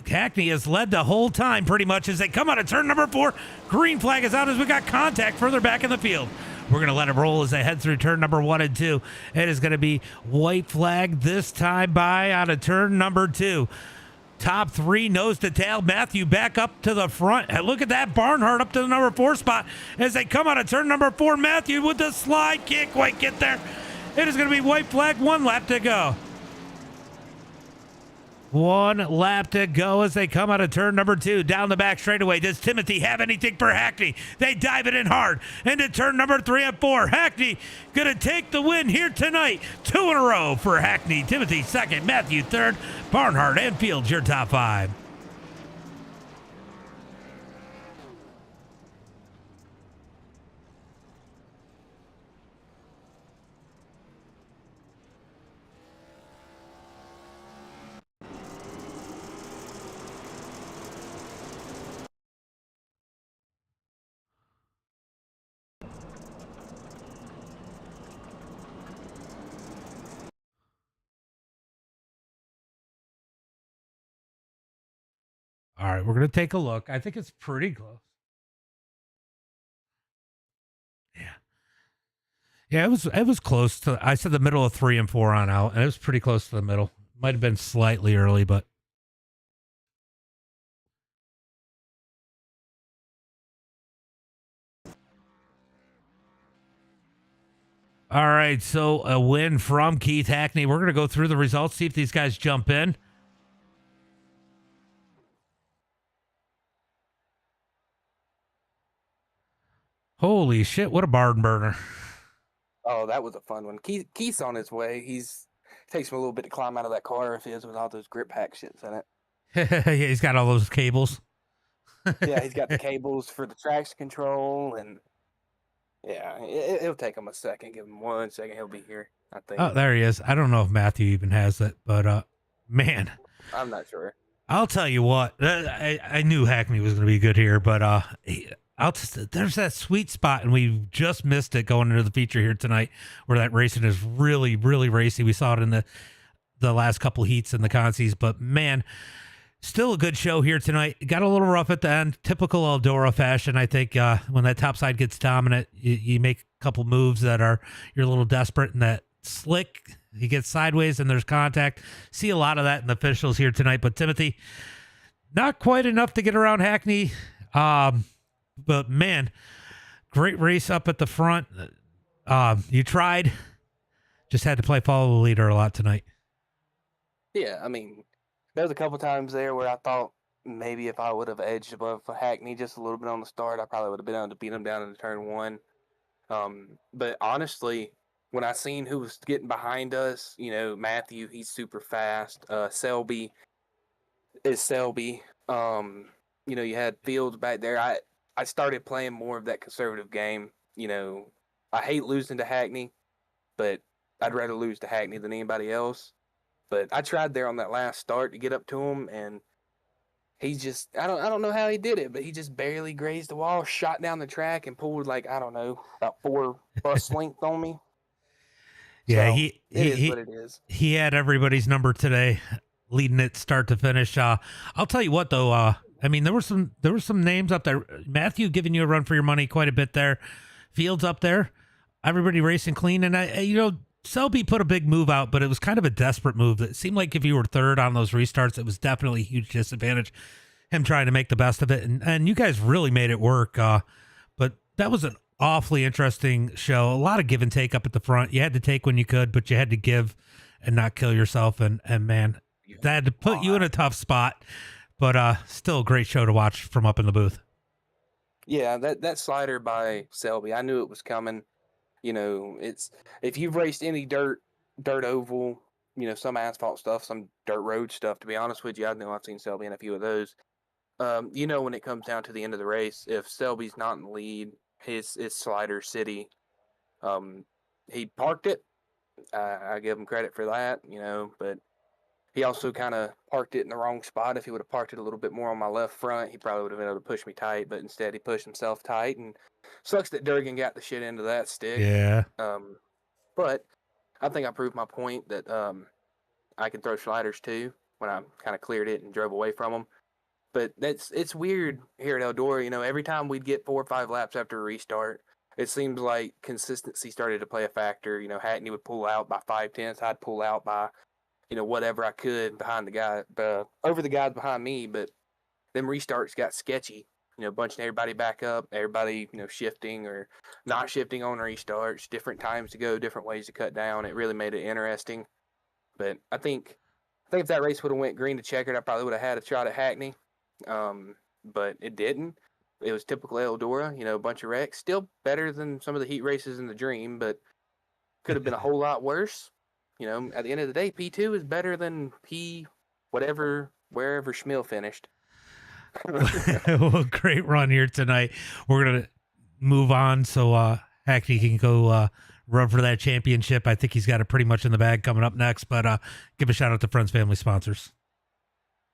Hackney has led the whole time pretty much as they come out of turn number 4. Green flag is out as we got contact further back in the field. We're going to let it roll as they head through turn number 1 and 2. It is going to be white flag this time by out of turn number 2. Top 3 nose to tail. Matthew back up to the front. And look at that. Barnhart up to the number 4 spot as they come out of turn number 4. Matthew with the slide. Can't quite get there. It is going to be white flag. 1 lap to go. 1 lap to go as they come out of turn number 2. Down the back straightaway. Does Timothy have anything for Hackney? They dive it in hard into turn number 3 and 4. Hackney going to take the win here tonight. 2 in a row for Hackney. Timothy second. Matthew third. Barnhart and Fields your top 5. All right, we're going to take a look. I think it's pretty close. Yeah. Yeah, it was close to, I said the middle of 3 and 4 on out, and it was pretty close to the middle. Might have been slightly early, but. All right, so a win from Keith Hackney. We're going to go through the results, see if these guys jump in. Holy shit, what a barn burner. Oh, that was a fun one. Keith's on his way. Takes him a little bit to climb out of that car if he is with all those grip pack shits in it. Yeah, he's got all those cables. Yeah, he's got the cables for the traction control, and yeah, it'll take him a second. Give him 1 second, he'll be here, I think. Oh, there he is. I don't know if Matthew even has it, but man. I'm not sure. I'll tell you what, I knew Hackney was going to be good here, but there's that sweet spot, and we just missed it going into the feature here tonight, where that racing is really, really racy. We saw it in the last couple heats in the Consis, but man, still a good show here tonight. Got a little rough at the end, typical Eldora fashion. I think when that top side gets dominant, you make a couple moves that are you're a little desperate, and that slick he gets sideways and there's contact. See a lot of that in the officials here tonight, but Timothy, not quite enough to get around Hackney. But man, great race up at the front. You tried, just had to play follow the leader a lot tonight. Yeah, I mean, there was a couple times there where I thought maybe if I would have edged above Hackney just a little bit on the start, I probably would have been able to beat him down in turn one. But honestly, when I seen who was getting behind us, Matthew, he's super fast. Selby is Selby. You had Fields back there. I started playing more of that conservative game. I hate losing to Hackney, but I'd rather lose to Hackney than anybody else. But I tried there on that last start to get up to him, and he just I don't know how he did it, but he just barely grazed the wall, shot down the track, and pulled about 4 bus length on me. Yeah, so he is what it is. He had everybody's number today, leading it start to finish. I'll tell you what though. I mean, there were some names up there. Matthew giving you a run for your money quite a bit there. Fields up there. Everybody racing clean, and Selby put a big move out, but it was kind of a desperate move. It seemed like if you were third on those restarts, it was definitely a huge disadvantage. Him trying to make the best of it, and you guys really made it work. But that was an awfully interesting show. A lot of give and take up at the front. You had to take when you could, but you had to give and not kill yourself. And man, that had to put you in a tough spot. But still a great show to watch from up in the booth. Yeah, that slider by Selby, I knew it was coming. It's if you've raced any dirt oval, some asphalt stuff, some dirt road stuff. To be honest with you, I know I've seen Selby in a few of those. When it comes down to the end of the race, if Selby's not in the lead, his slider city, he parked it. I give him credit for that, but he also kind of parked it in the wrong spot. If he would have parked it a little bit more on my left front, he probably would have been able to push me tight, but instead he pushed himself tight, and sucks that Durgan got the shit into that stick. Yeah. But I think I proved my point that I can throw sliders too when I kind of cleared it and drove away from them. But it's weird here at Eldora. Every time we'd get 4 or 5 laps after a restart, it seems like consistency started to play a factor. Hackney would pull out by 5/10. I'd pull out by whatever I could behind the guy, over the guys behind me. But them restarts got sketchy, bunching everybody back up, everybody, shifting or not shifting on restarts, different times to go, different ways to cut down. It really made it interesting. But I think if that race would have went green to checkered, I probably would have had a shot at Hackney. But it didn't. It was typical Eldora, a bunch of wrecks. Still better than some of the heat races in the Dream, but could have been a whole lot worse. At the end of the day, P2 is better than wherever Schmiel finished. Well, great run here tonight. We're going to move on so Hackney can go run for that championship. I think he's got it pretty much in the bag coming up next, but give a shout out to friends, family, sponsors.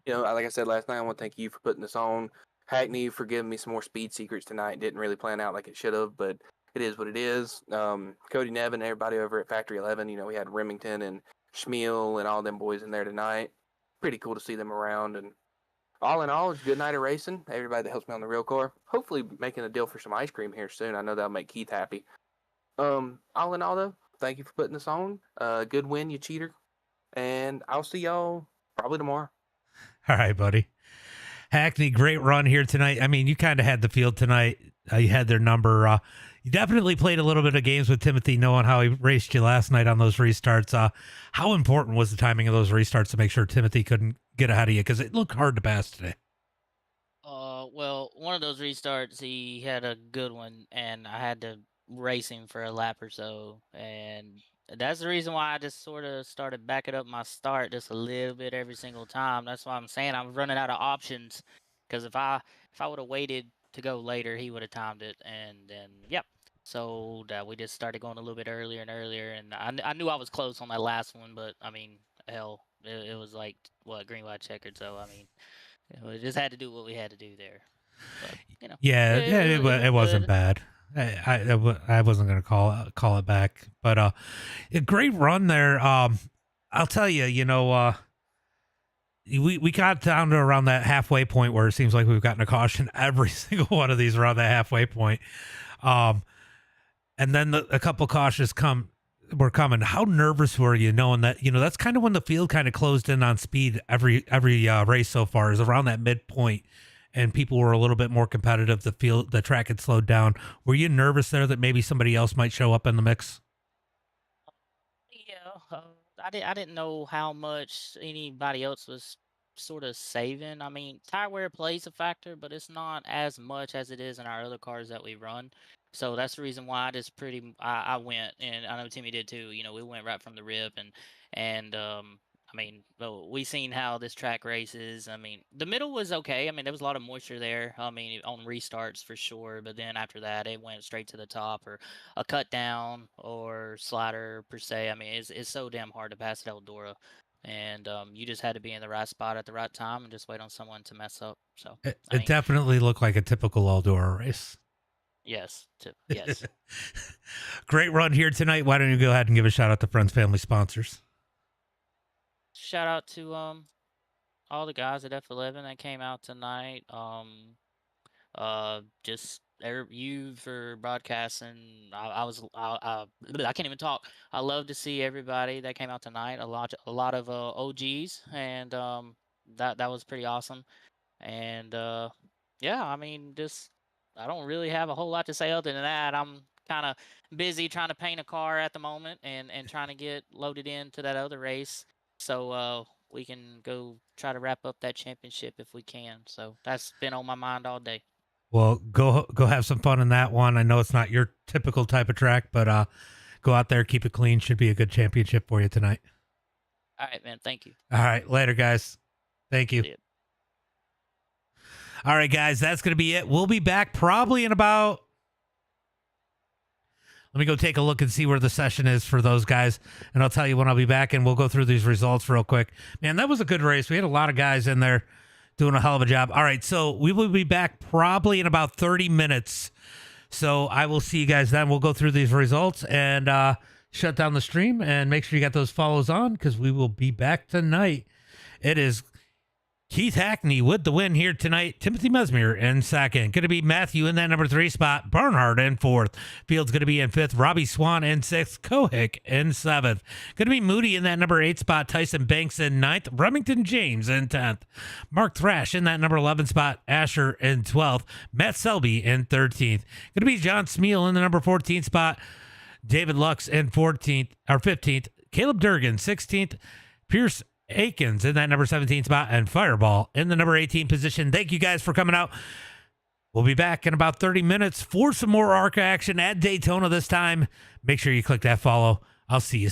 Like I said last night, I want to thank you for putting this on. Hackney for giving me some more speed secrets tonight. Didn't really plan out like it should have, but it is what it is. Cody Nevin, everybody over at Factory 11, we had Remington and Schmiel and all them boys in there tonight. Pretty cool to see them around. And all in all, it's a good night of racing. Everybody that helps me on the rail car. Hopefully making a deal for some ice cream here soon. I know that'll make Keith happy. All in all, though, thank you for putting this on. Good win, you cheater. And I'll see y'all probably tomorrow. All right, buddy. Hackney, great run here tonight. I mean, you kind of had the field tonight. You had their number. You definitely played a little bit of games with Timothy, knowing how he raced you last night on those restarts. How important was the timing of those restarts to make sure Timothy couldn't get ahead of you? Because it looked hard to pass today. Well, one of those restarts, he had a good one, and I had to race him for a lap or so, and that's the reason why I just sort of started backing up my start just a little bit every single time. That's why I'm saying I'm running out of options, because if I would have waited to go later, he would have timed it, and then yep. So we just started going a little bit earlier and earlier, and I knew I was close on that last one, but I mean, hell, it was like green, white, checkered. So I mean, we just had to do what we had to do there. But, you know, Yeah, it, yeah, it, was- it it was wasn't good. bad. I wasn't gonna call it back, but a great run there. I'll tell you, we got down to around that halfway point where it seems like we've gotten a caution every single one of these around that halfway point. And then a couple cautions were coming. How nervous were you knowing that, that's kind of when the field kind of closed in on speed every race so far is around that midpoint, and people were a little bit more competitive. The track had slowed down. Were you nervous there that maybe somebody else might show up in the mix? Yeah, I didn't know how much anybody else was sort of saving. I mean, tire wear plays a factor, but it's not as much as it is in our other cars that we run. So that's the reason why I went, and I know Timmy did too. We went right from the rip, and I mean, well, we seen how this track races. I mean, the middle was okay. I mean, there was a lot of moisture there. I mean, on restarts for sure, but then after that, it went straight to the top or a cut down or slider per se. I mean, it's so damn hard to pass at Eldora, and you just had to be in the right spot at the right time and just wait on someone to mess up. So I It mean, definitely looked like a typical Eldora race. yes, yes. Great run here tonight. Why don't you go ahead and give a shout out to friends, family, sponsors? Shout out to all the guys at F11 that came out tonight. Just you for broadcasting. I can't even talk. I love to see everybody that came out tonight. A lot of OGs, and that was pretty awesome. And yeah, I mean, just I don't really have a whole lot to say other than that. I'm kind of busy trying to paint a car at the moment and trying to get loaded into that other race. So we can go try to wrap up that championship if we can. So that's been on my mind all day. Well, go have some fun in that one. I know it's not your typical type of track, but go out there, keep it clean. Should be a good championship for you tonight. All right, man. Thank you. All right, later, guys. Thank you. See ya. All right, guys, that's going to be it. We'll be back probably in about... Let me go take a look and see where the session is for those guys, and I'll tell you when I'll be back, and we'll go through these results real quick. Man, that was a good race. We had a lot of guys in there doing a hell of a job. All right, so we will be back probably in about 30 minutes. So I will see you guys then. We'll go through these results and shut down the stream, and make sure you got those follows on because we will be back tonight. It is Keith Hackney with the win here tonight. Timothy Measamer in second. Going to be Matthew in that number 3 spot. Barnhart in 4th. Field's going to be in 5th. Robbie Swan in 6th. Cohick in 7th. Going to be Moody in that number 8 spot. Tyson Banks in 9th. Remington James in 10th. Mark Thrash in that number 11 spot. Asher in 12th. Matt Selby in 13th. Going to be John Smeal in the number 14 spot. David Lux in 14th or 15th. Caleb Durgan 16th. Pierce Aikens in that number 17 spot, and Fireball in the number 18 position. Thank you guys for coming out. We'll be back in about 30 minutes for some more ARCA action at Daytona this time. Make sure you click that follow. I'll see you.